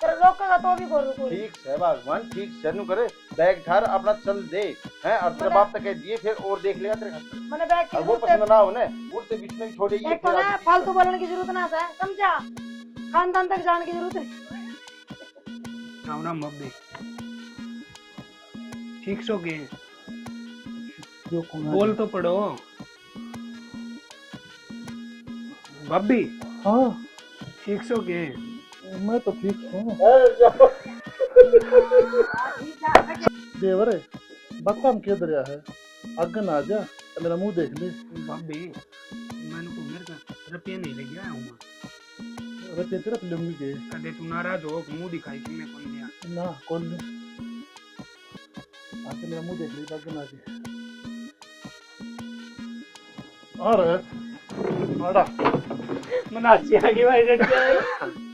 पर रोकेगा तो भी गोरू को। ठीक है भगवान, ठीक से नु करे, बैग ठार अपना चल दे हैं, और तेरे बाप तक कह दिए फिर और देख लेगा तेरे घर। मैंने बैग की और वो पसंद ना हो ना, उड़ते बीच में छोड़े ये एक तो ना फालतू बोलने की जरूरत ना है, समझा? खानदान तक जाने की जरूरत है। राम राम बब्बी, ठीक सो के बोल तो पड़ो बब्बी। हाँ ठीक सो के मैं तो ठीक हूँ। देवर बता हम क्या दरिया है, अगन आ जा तो मेरा मुंह देख ले। बब्बी मैंने को मेरे का रुपये नहीं लग गया हूँ मैं, अरे तेरा लूंगी के कदे तू नाराज हो मुंह दिखाई कि मैं कौन दिया ना कौन लूं, आके मेरा मुंह देख ले, अगन आ जा। अरे बड़ा मनासी आगे भाई